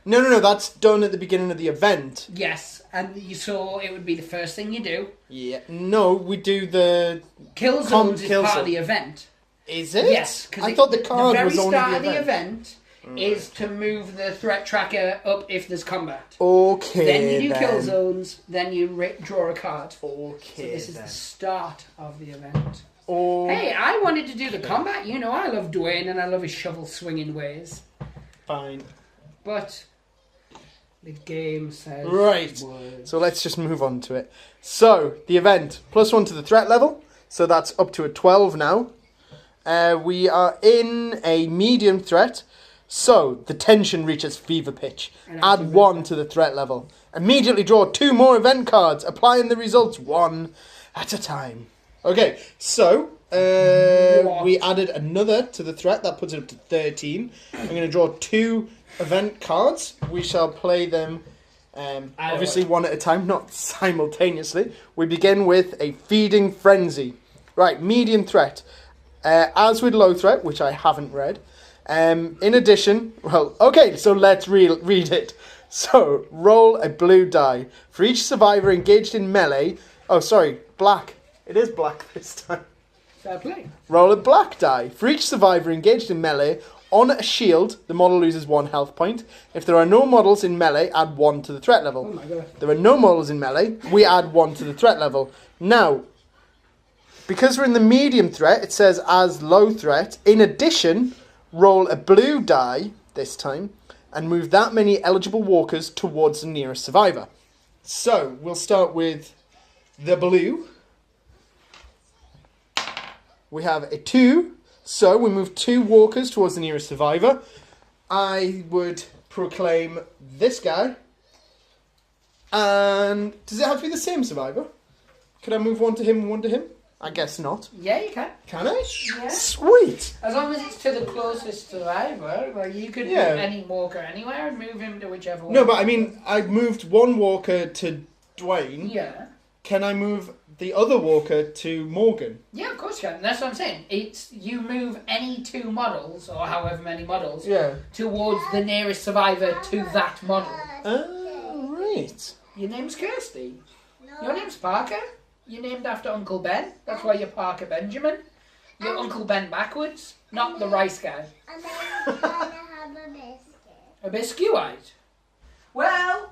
No, that's done at the beginning of the event. Yes, and you saw it would be the first thing you do. Yeah. No, we do the... Kill zones is part of the event. Is it? Yes, because I thought the card was only the start of the event. is to move the threat tracker up if there's combat. Okay, then you do kill zones, then you draw a card. Okay, so this is the start of the event. Oh. Hey, I wanted to do the combat. You know, I love Duane and I love his shovel swinging ways. Fine. But The game says Right. words. So let's just move on to it. So, the event, +1 to the threat level. So that's up to a 12 now. We are in a medium threat. So, the tension reaches fever pitch. Add 1 to the threat level. Immediately draw 2 more event cards, applying the results one at a time. Okay, so we added another to the threat. That puts it up to 13. I'm going to draw 2 event cards. We shall play them obviously one at a time, not simultaneously. We begin with a feeding frenzy. Right, medium threat. As with low threat, which I haven't read. In addition, well, okay, so let's read it. So, roll a blue die. For each survivor engaged in melee... Oh, sorry, black. It is black this time. Fair play. Roll a black die. For each survivor engaged in melee, on a shield, the model loses 1 health point. If there are no models in melee, add 1 to the threat level. Oh my god. There are no models in melee, we add 1 to the threat level. Now, because we're in the medium threat, it says as low threat. In addition, roll a blue die this time and move that many eligible walkers towards the nearest survivor. So, we'll start with the blue. We have a 2, so we move 2 walkers towards the nearest survivor. I would proclaim this guy. And does it have to be the same survivor? Could I move 1 to him and 1 to him? I guess not. Yeah, you can. Can I? Yeah. Sweet! As long as it's to the closest survivor, like you could move any walker anywhere and move him to whichever one. No, but I mean, I moved 1 walker to Duane. Yeah. Can I move the other walker to Morgan? Yeah, of course you can. That's what I'm saying. It's you move any 2 models, or however many models, towards the nearest survivor to that model. Oh, right. Your name's Kirsty. No. Your name's Parker. You're named after Uncle Ben. That's why you're Parker Benjamin. You're Uncle Ben backwards, not the rice guy. And then I'm gonna have a biscuit. A biscuit? Well,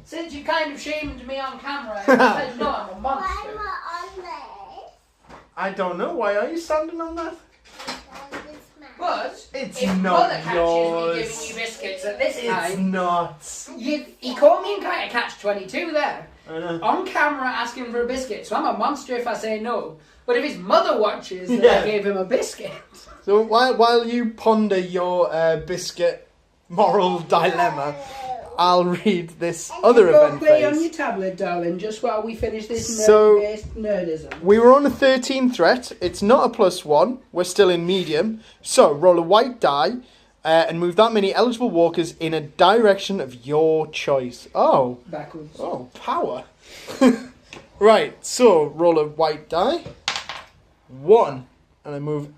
since you kind of shamed me on camera and said no, I'm a Why monster. am I on this? I don't know. Why are you standing on that? But It's if not Mother catches yours. me giving you biscuits at this It's time, not. he caught me in kind of catch-22 there. I know. On camera asking for a biscuit, so I'm a monster if I say no. But if his mother watches that Yeah. I gave him a biscuit... So while you ponder your biscuit moral dilemma, I'll read this other Go event play on phase. your tablet, darling, just while we finish this So- nerd-based nerdism. We were on a 13 threat. It's not a +1. We're still in medium. So roll a white die and move that many eligible walkers in a direction of your choice. Oh. Backwards. Oh, power. Right, so roll a white die. 1. And I move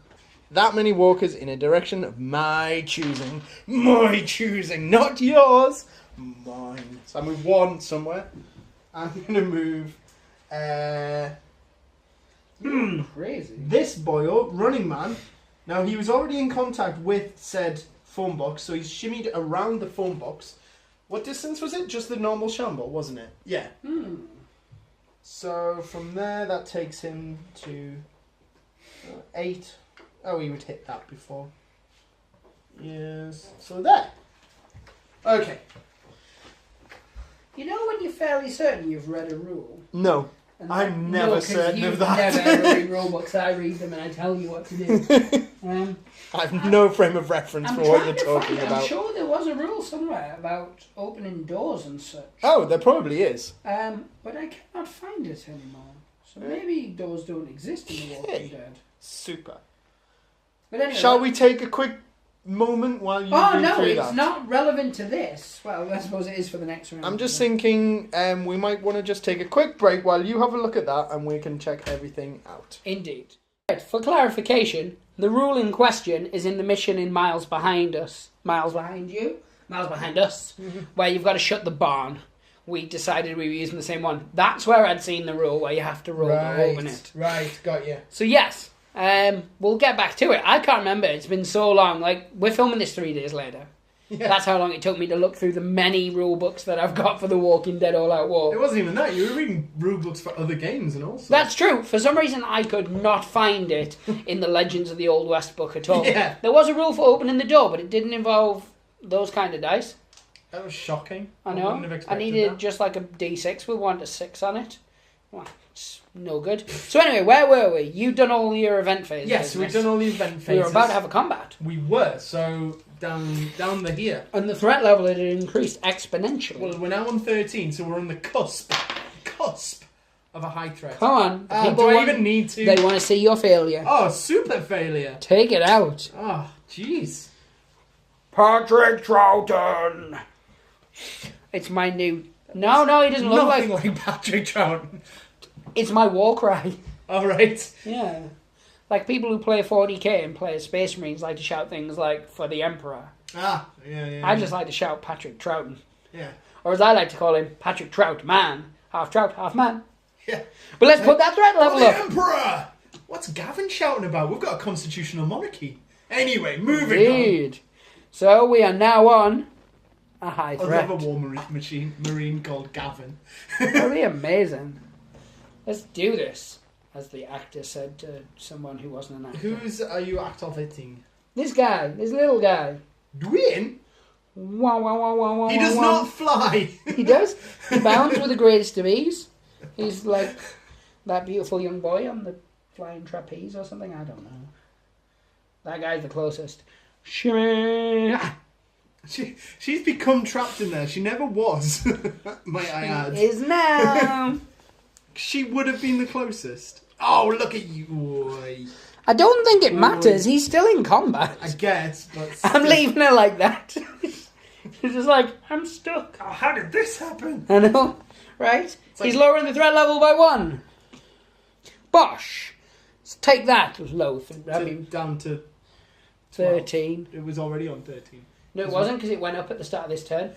that many walkers in a direction of my choosing. My choosing, not yours. Mine. So I move 1 somewhere. I'm going to move Crazy. this boyo, Running Man. Now, he was already in contact with said phone box, so he's shimmied around the phone box. What distance was it? Just the normal shamble, wasn't it? Yeah. So from there, that takes him to 8. Oh, he would hit that before. Yes. So there. Okay. You know when you're fairly certain you've read a rule? No. And I'm never 'cause certain you've of that. never ever read rule books. I read them and I tell you what to do. I have no frame of reference I'm for what trying you're to talking find, about. I'm sure there was a rule somewhere about opening doors and such. Oh, there probably is. But I cannot find it anymore. So maybe doors don't exist in The Walking Dead. Super. But anyway, Shall we take a quick moment while you Oh read no, through it's that? not relevant to this. Well, I suppose it is for the next round. I'm just thinking we might want to just take a quick break while you have a look at that and we can check everything out. Indeed. Right, for clarification, the rule in question is in the mission in Miles Behind Us. Miles Behind You? Miles Behind Us. Where you've got to shut the barn. We decided we were using the same one. That's where I'd seen the rule where you have to roll to open it. Right, got you. So yes, we'll get back to it. I can't remember. It's been so long. Like, we're filming this 3 days later. Yeah. That's how long it took me to look through the many rule books that I've got for The Walking Dead All Out War. It wasn't even that. You were reading rule books for other games and all sorts. That's true. For some reason, I could not find it in the Legends of the Old West book at all. Yeah. There was a rule for opening the door, but it didn't involve those kind of dice. That was shocking. I wouldn't have know. I expected needed that. just like a D6 with 1 to 6 on it. Well, it's no good. So anyway, where were we? You've done all your event phases. Yes, we've done all the event phases. We were about to have a combat. We were, so down the here. And the threat level had increased exponentially. Well, we're now on 13, so we're on the cusp of a high threat. Come on. Do I even need to? They want to see your failure. Oh, super failure. Take it out. Oh, jeez. Patrick Troughton. It's my new... No, he doesn't look Nothing like... like Patrick Troughton. It's my war cry. All right. Yeah. Like people who play 40k and play as Space Marines like to shout things like, for the Emperor. Ah, yeah. I just like to shout Patrick Troughton. Yeah. Or as I like to call him, Patrick Trout Man. Half Trout, half man. Yeah. But let's put that threat level the up. Emperor! What's Gavin shouting about? We've got a constitutional monarchy. Anyway, moving Indeed. So we are now on a high on. I threat. love a war marine called Gavin. Very amazing. Let's do this, as the actor said to someone who wasn't an actor. Who's are you activating? This guy, this little guy. Duane? Wow, wow, wow, wow, wow. He does wow. not fly. He does. He bounds with the greatest of ease. He's like that beautiful young boy on the flying trapeze or something. I don't know. That guy's the closest. Shimmy. She's become trapped in there. She never was, might I add. Is now. She would have been the closest. Oh, look at you, boy. I don't think it matters. He's still in combat. I guess, but... I'm leaving her like that. She's just like, I'm stuck. Oh, how did this happen? I know, right? like- He's lowering the threat level by 1. Bosh. Let's take that, low. I mean, Down to... 13. It was already on 13. No, it wasn't because it went up at the start of this turn.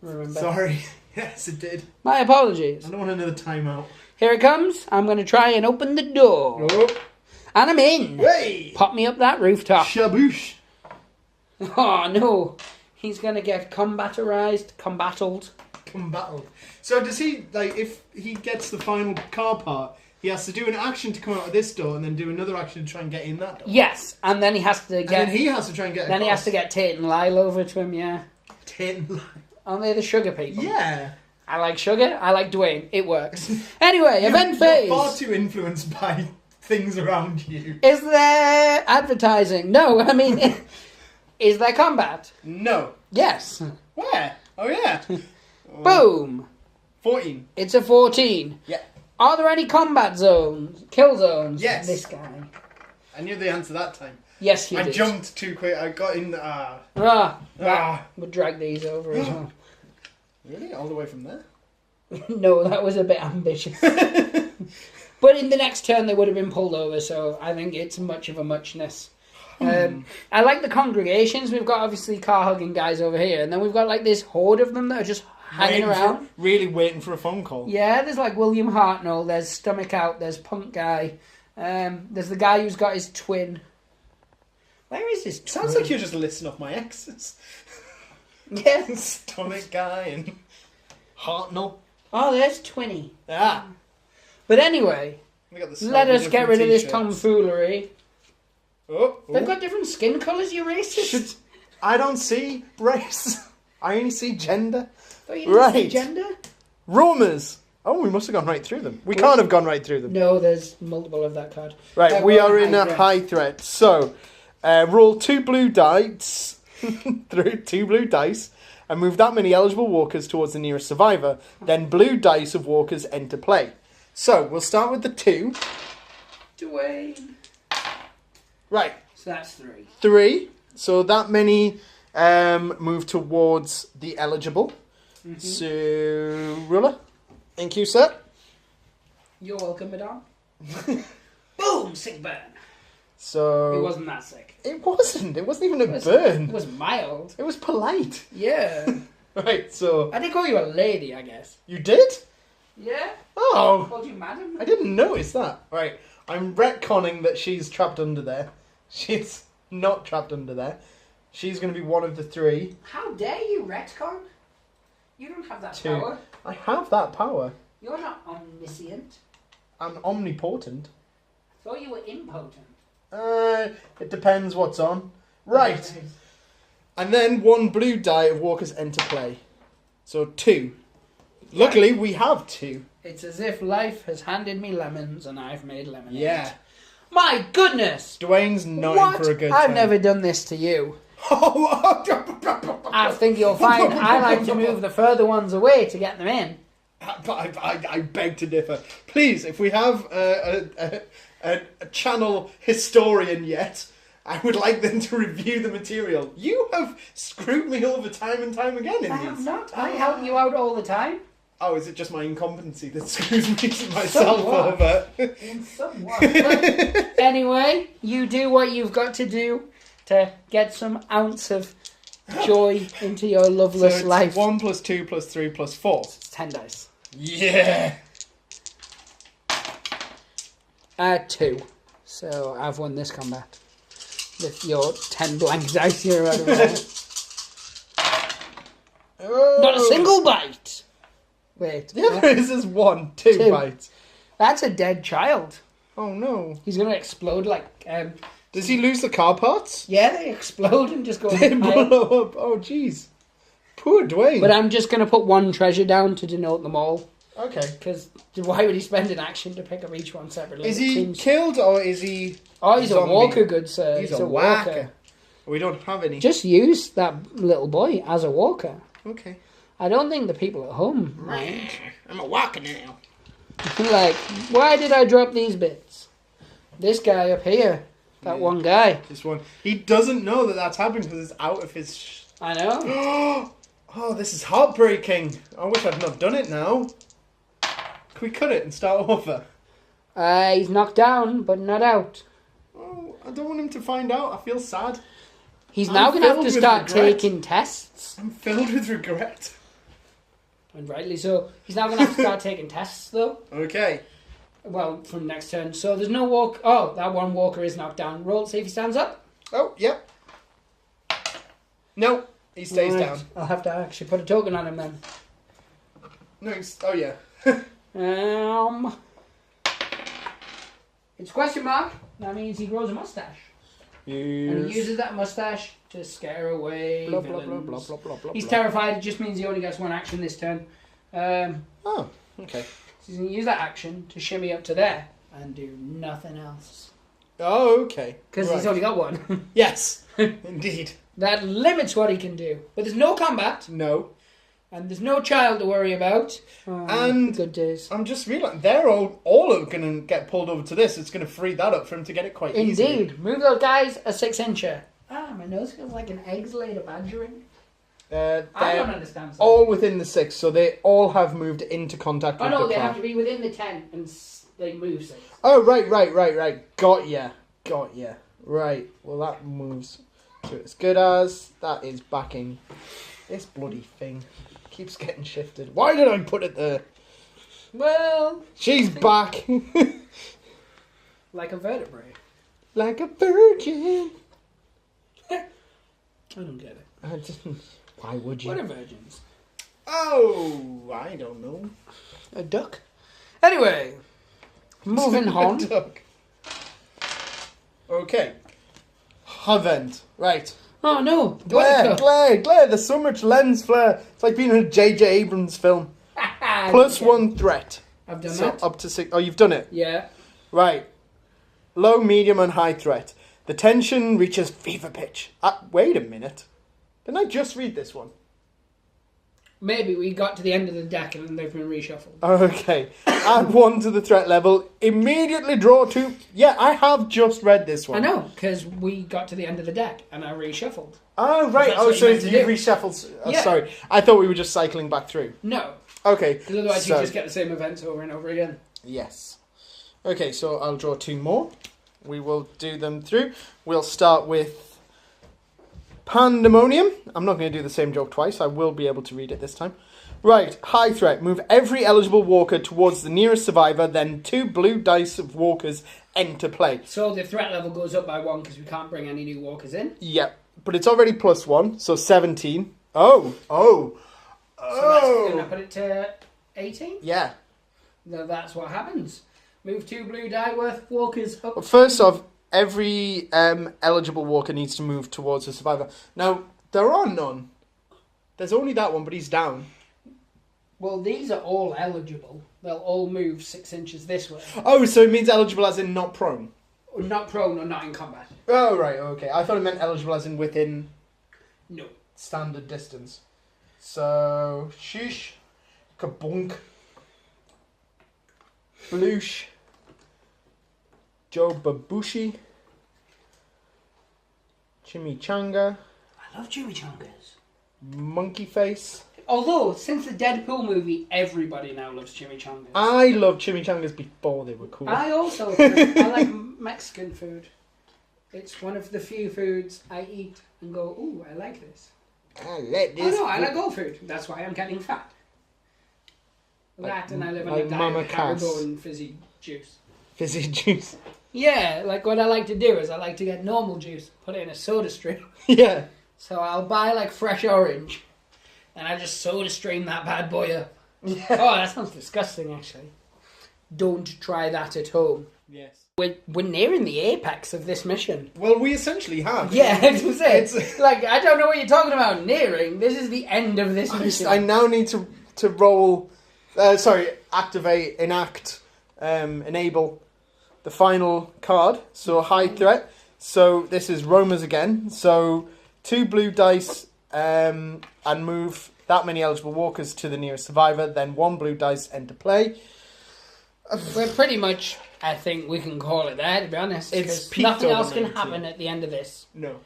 Remember? Sorry. Yes, it did. My apologies. I don't want another timeout. Here it comes. I'm going to try and open the door. Oh. And I'm in. Hey! Pop me up that rooftop. Shaboosh. Oh, no. He's going to get combatterized. Combattled. So does he, like, if he gets the final car part, he has to do an action to come out of this door and then do another action to try and get in that door? Yes. And then he has to get... And then he has to try and get Then he has to get Tate and Lyle over to him, yeah. Tate and Lyle. Aren't they the sugar people? Yeah. I like sugar. I like Duane. It works. Anyway, event phase. You're far too influenced by things around you. Is there advertising? No, I mean, is there combat? No. Yes. Where? Oh, yeah. Boom. 14. It's a 14. Yeah. Are there any combat zones? Kill zones? Yes. This guy. I knew the answer that time. Yes, you I did. jumped too quick. I got in... We'll drag these over as well. Really? All the way from there? No, that was a bit ambitious. But in the next turn they would have been pulled over, so I think it's much of a muchness. I like the congregations. We've got obviously car-hugging guys over here, and then we've got like this horde of them that are just hanging around. Really waiting for a phone call. Yeah, there's like William Hartnell, there's Stomach Out, there's Punk Guy, there's the guy who's got his twin. Where is his twin? Sounds like you're just listing off my exes. Yeah. Stomach Guy and Hartnell. Oh, there's Twinny. Ah. But anyway, We got the let slightly us get different rid of this t-shirts. tomfoolery. Oh, They've got different skin colours, you racist. I don't see race. I only see gender. Thought you didn't see Right. gender? Romers. Oh, we must have gone right through them. We can't have gone right through them. No, there's multiple of that card. Right, we we're are on in a threat. high threat. So, roll 2 blue dice through 2 blue dice and move that many eligible walkers towards the nearest survivor. Then blue dice of walkers enter play. So, we'll start with the 2. Duane. Right, So that's 3. 3. So that many move towards the eligible. Mm-hmm. So, ruler, thank you, sir. You're welcome, madame. Boom! Sick burn. So It wasn't that sick. It wasn't. It wasn't even a It burn. was mild. It was polite. Yeah. Right. So I did call you a lady, I guess. you did? Yeah? Oh, Called you madam? I didn't notice that. Right. I'm retconning that she's trapped under there. She's not trapped under there. She's going to be one of the 3. How dare you retcon? You don't have that 2. power. I have that power. You're not omniscient. I'm omnipotent. I thought you were impotent. It depends what's on. Right. And then 1 blue die of walkers enter play. So 2. Luckily, we have 2. It's as if life has handed me lemons and I've made lemonade. Yeah. My goodness! Dwayne's not What? in for a good I've time. never done this to you. I think you'll find I like to move the further ones away to get them in. I beg to differ. Please, if we have a channel historian yet, I would like them to review the material. You have screwed me over time and time again in I these. have not. I help you out all the time. Oh, is it just my incompetency that screws me myself Somewhat. over? In somewhat. But anyway, you do what you've got to do to get some ounce of joy into your So loveless it's life. 1 plus 2 plus 3 plus 4. It's 10 dice. Yeah. 2. So I've won this combat. With your 10 blank dice here out of Oh. Not a single bite! Wait. Yeah, this is 1, 2 2. bites. That's a dead child. Oh no. He's going to explode like... Does he lose the car parts? yeah, they explode and just go... They higher. blow up. Oh jeez. Poor Dwayne. But I'm just going to put 1 treasure down to denote them all. Okay. Because why would he spend an action to pick up each one separately? Is It he seems- killed or is he... Oh, he's zombie? a walker, good sir. He's a whacker. We don't have any. Just use that little boy as a walker. Okay. I don't think the people at home mind. I'm a walker now. Like, why did I drop these bits? This guy up here, that Yeah. one guy. This one. He doesn't know that that's happened because it's out of his... I know. Oh, this is heartbreaking. I wish I'd not done it now. Can we cut it and start over? He's knocked down, but not out. Oh, I don't want him to find out. I feel sad. He's I'm now going to have filled to with start regret. taking tests. I'm filled with regret. And rightly so. He's now going to have to start taking tests, though. Okay. Well, from next turn. So there's no walk. Oh, that one walker is knocked down. Roll, see if he stands up. Oh, yep. No, he stays Right. down. I'll have to actually put a token on him then. No, oh yeah. It's question mark. That means he grows a mustache. And he uses that mustache to scare away Blah, blah, villains. blah, blah, blah, blah, blah, He's blah. terrified. It just means he only gets 1 action this turn. Oh, okay. So he's going to use that action to shimmy up to there and do nothing else. Oh, okay. Because Right. he's only got 1. Yes, indeed. That limits what he can do. But there's no combat. No. And there's no child to worry about. Oh, And- good days. I'm just realising they're all are going to get pulled over to this. It's going to free that up for him to get it quite easily. Indeed. Move those guys a 6-incher. Ah, my nose feels like an egg's laid a badgering. I don't They're understand. something. all within the 6, so they all have moved into contact Oh with no, the they car. have to be within the 10 and they move 6. Oh, right. Got ya. Right. Well, that moves to as good as. That is backing. This bloody thing keeps getting shifted. Why did I put it there? Well, She's back. like a vertebrae. Like a virgin. I don't get it. I just, why would you? What are virgins? Oh, I don't know. A duck? Anyway, moving on. Duck. Okay. Event. Right. Oh no, Glare, Buttercup. glare. There's so much lens flare. It's like being in a J.J. Abrams film. Plus Yeah. 1 threat. I've done So that. up to 6. Oh, you've done it. Yeah. Right. Low, medium, and high threat. The tension reaches fever pitch. Wait a minute. Didn't I just read this one? Maybe we got to the end of the deck and they've been reshuffled. Okay. Add 1 to the threat level. Immediately draw 2. Yeah, I have just read this I one. know, because we got to the end of the deck and I reshuffled. Oh, right. That's Oh, what so you meant you to do. reshuffled. Oh, Yeah. sorry. I thought we were just cycling back through. No, Okay. because otherwise so, you just get the same events over and over again. Yes. Okay, so I'll draw 2 more. We will do them through. We'll start with Pandemonium. I'm not going to do the same joke twice. I will be able to read it this time. Right, high threat. Move every eligible walker towards the nearest survivor, then 2 blue dice of walkers enter play. So the threat level goes up by 1 because we can't bring any new walkers in. Yep, but it's already plus 1, so 17. Oh. So that's going to put it to 18. Yeah. No, that's what happens. Move 2 blue die worth walkers up. Well, first off, every eligible walker needs to move towards the survivor. Now, there are none. There's only that one, but he's down. Well, these are all eligible. They'll all move 6 inches this way. Oh, so it means eligible as in not prone? Or not prone or not in combat. Oh, right, okay. I thought it meant eligible as in within No. standard distance. So, sheesh, kabunk, bloosh, Joe Babushi, chimichanga, I love chimichangas. monkey face. Although, since the Deadpool movie, everybody now loves chimichangas. I loved chimichangas before they were cool. I also I like Mexican food. It's one of the few foods I eat and go, ooh, I like this. I like Oh this. no, I like all food. That's why I'm getting fat. That and I live on a like diet Mama of Cass. Haribo and fizzy juice. Fizzy juice. Yeah, like what I like to do is I like to get normal juice, put it in a soda stream. Yeah. So I'll buy like fresh orange and I just soda stream that bad boy up. Yeah. Oh, that sounds disgusting actually. Don't try that at home. Yes. We're nearing the apex of this mission. Well, we essentially have. Yeah, I was gonna say, It's- like, I don't know what you're talking about nearing. This is the end of this mission. I now need to roll. Activate, enact, enable the final card. So high threat. So this is Roma's again. So 2 blue dice and move that many eligible walkers to the nearest survivor. Then 1 blue dice enter play. We're pretty much, I think we can call it there, to be honest. It's 'cause peaked nothing over else can 19. happen at the end of this. No.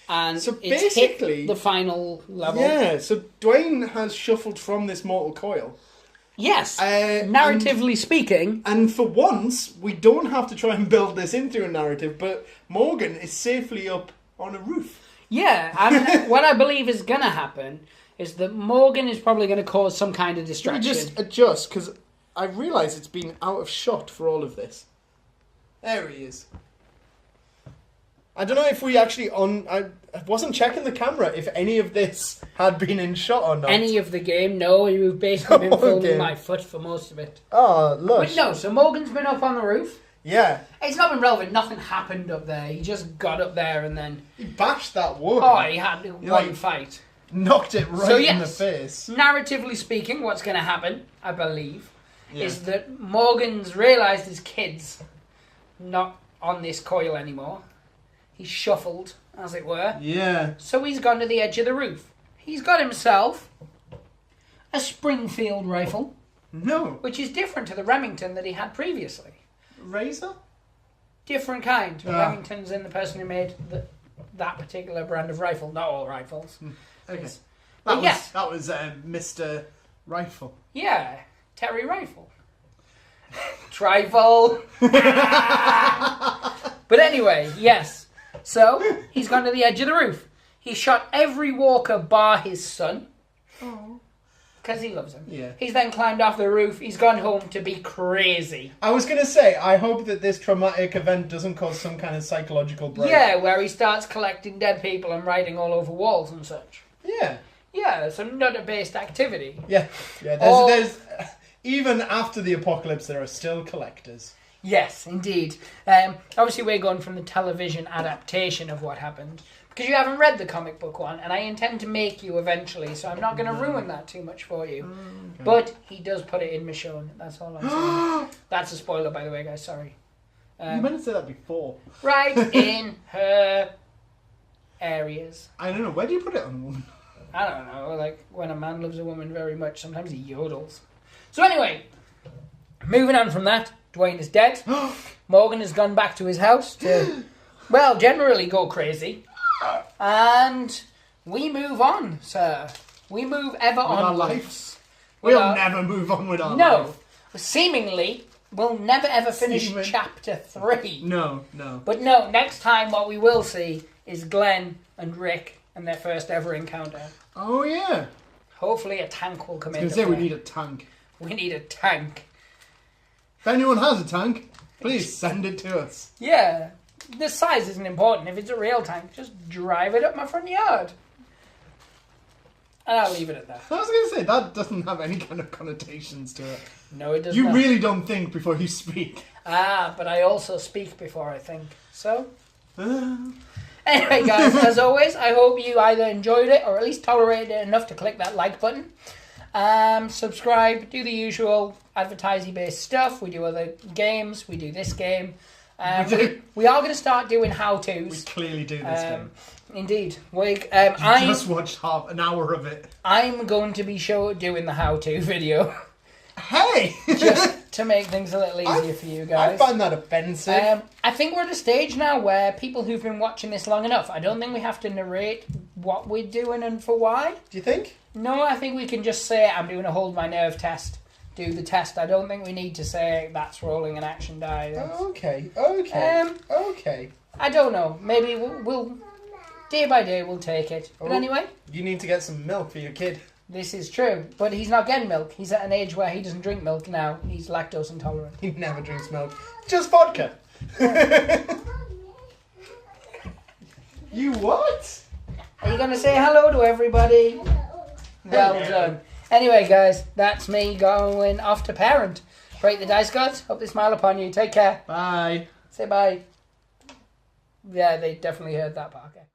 And So it's basically- hit the final level. Yeah. So Duane has shuffled from this mortal coil. Yes. And- Narratively speaking, And for once, we don't have to try and build this into a narrative, but Morgan is safely up on a roof. yeah. I mean, what I believe is going to happen is that Morgan is probably going to cause some kind of Let me distraction. just adjust, because I realise it's been out of shot for all of this. There he is. I don't know if we actually I wasn't checking the camera if any of this had been in shot or not. Any of the game, no. We've basically been filming Okay. my foot for most of it. Oh, look. But no, so Morgan's been up on the roof. Yeah. It's not been relevant. Nothing happened up there. He just got up there and then... He bashed that wall. Oh, he had one like- fight. Knocked it right So, in the yes. face. Narratively speaking, what's going to happen, I believe, Yeah. is that Morgan's realised his kid's not on this coil anymore. He's shuffled, as it were. Yeah. So he's gone to the edge of the roof. He's got himself a Springfield rifle, No. which is different to the Remington that he had previously. Razor? Different kind. Ah. Remington's in the person who made that particular brand of rifle. Not all rifles. Okay. But That yes. was Mr. Rifle. Yeah, Terry Rifle. Trifle. But anyway, yes. So, he's gone to the edge of the roof. He shot every walker bar his son. Because he loves him. Yeah. He's then climbed off the roof. He's gone home to be crazy. I was going to say, I hope that this traumatic event doesn't cause some kind of psychological break. Yeah, where he starts collecting dead people and writing all over walls and such. Yeah. Yeah, some nutter-based activity. Yeah. Yeah. Or- There's even after the apocalypse, there are still collectors. Yes, indeed. Obviously, we're going from the television adaptation of what happened. Because you haven't read the comic book one, and I intend to make you eventually, so I'm not going to ruin that too much for you. Okay. But he does put it in Michonne, that's all I'm saying. That's a spoiler, by the way, guys, sorry. You meant to say that before. Right in her areas. I don't know. Where do you put it on a woman? I don't know, like when a man loves a woman very much, sometimes he yodels. So anyway, moving on from that, Duane is dead. Morgan has gone back to his house to, well, generally go crazy. And we move on, sir. We move ever With our on. lives. With We'll our- never move on with our No. life. Seemingly, we'll never ever finish Seeming. chapter 3. No, no. But no, next time what we will see is Glenn and Rick and their first ever encounter. Oh, yeah. Hopefully a tank will come I in. was going to say we need a tank. We need a tank. If anyone has a tank, please send it to us. Yeah, the size isn't important. If it's a real tank, just drive it up my front yard. And I'll leave it at that. I was going to say, that doesn't have any kind of connotations to it. No, it does You not. really don't think before you speak. Ah, but I also speak before I think. So, anyway, guys, as always, I hope you either enjoyed it or at least tolerated it enough to click that like button. Subscribe, do the usual advertising-based stuff. We do other games. We do this game. We are going to start doing how-tos. We clearly do this game. Indeed. I just watched half an hour of it. I'm going to be doing the how-to video. Hey! Just to make things a little easier for you guys. I find that offensive. I think we're at a stage now where people who've been watching this long enough, I don't think we have to narrate what we're doing and for why. Do you think? No, I think we can just say, I'm doing a hold my nerve test. Do the test. I don't think we need to say, that's rolling an action die. Okay. I don't know. Maybe we'll day by day, we'll take it. But anyway. You need to get some milk for your kid. This is true, but he's not getting milk. He's at an age where he doesn't drink milk now. He's lactose intolerant. He never drinks milk. Just vodka. You what? Are you going to say hello to everybody? Well done. Anyway, guys, that's me going off to parent. Break the dice, gods. Hope they smile upon you. Take care. Bye. Say bye. Yeah, they definitely heard that part. Okay.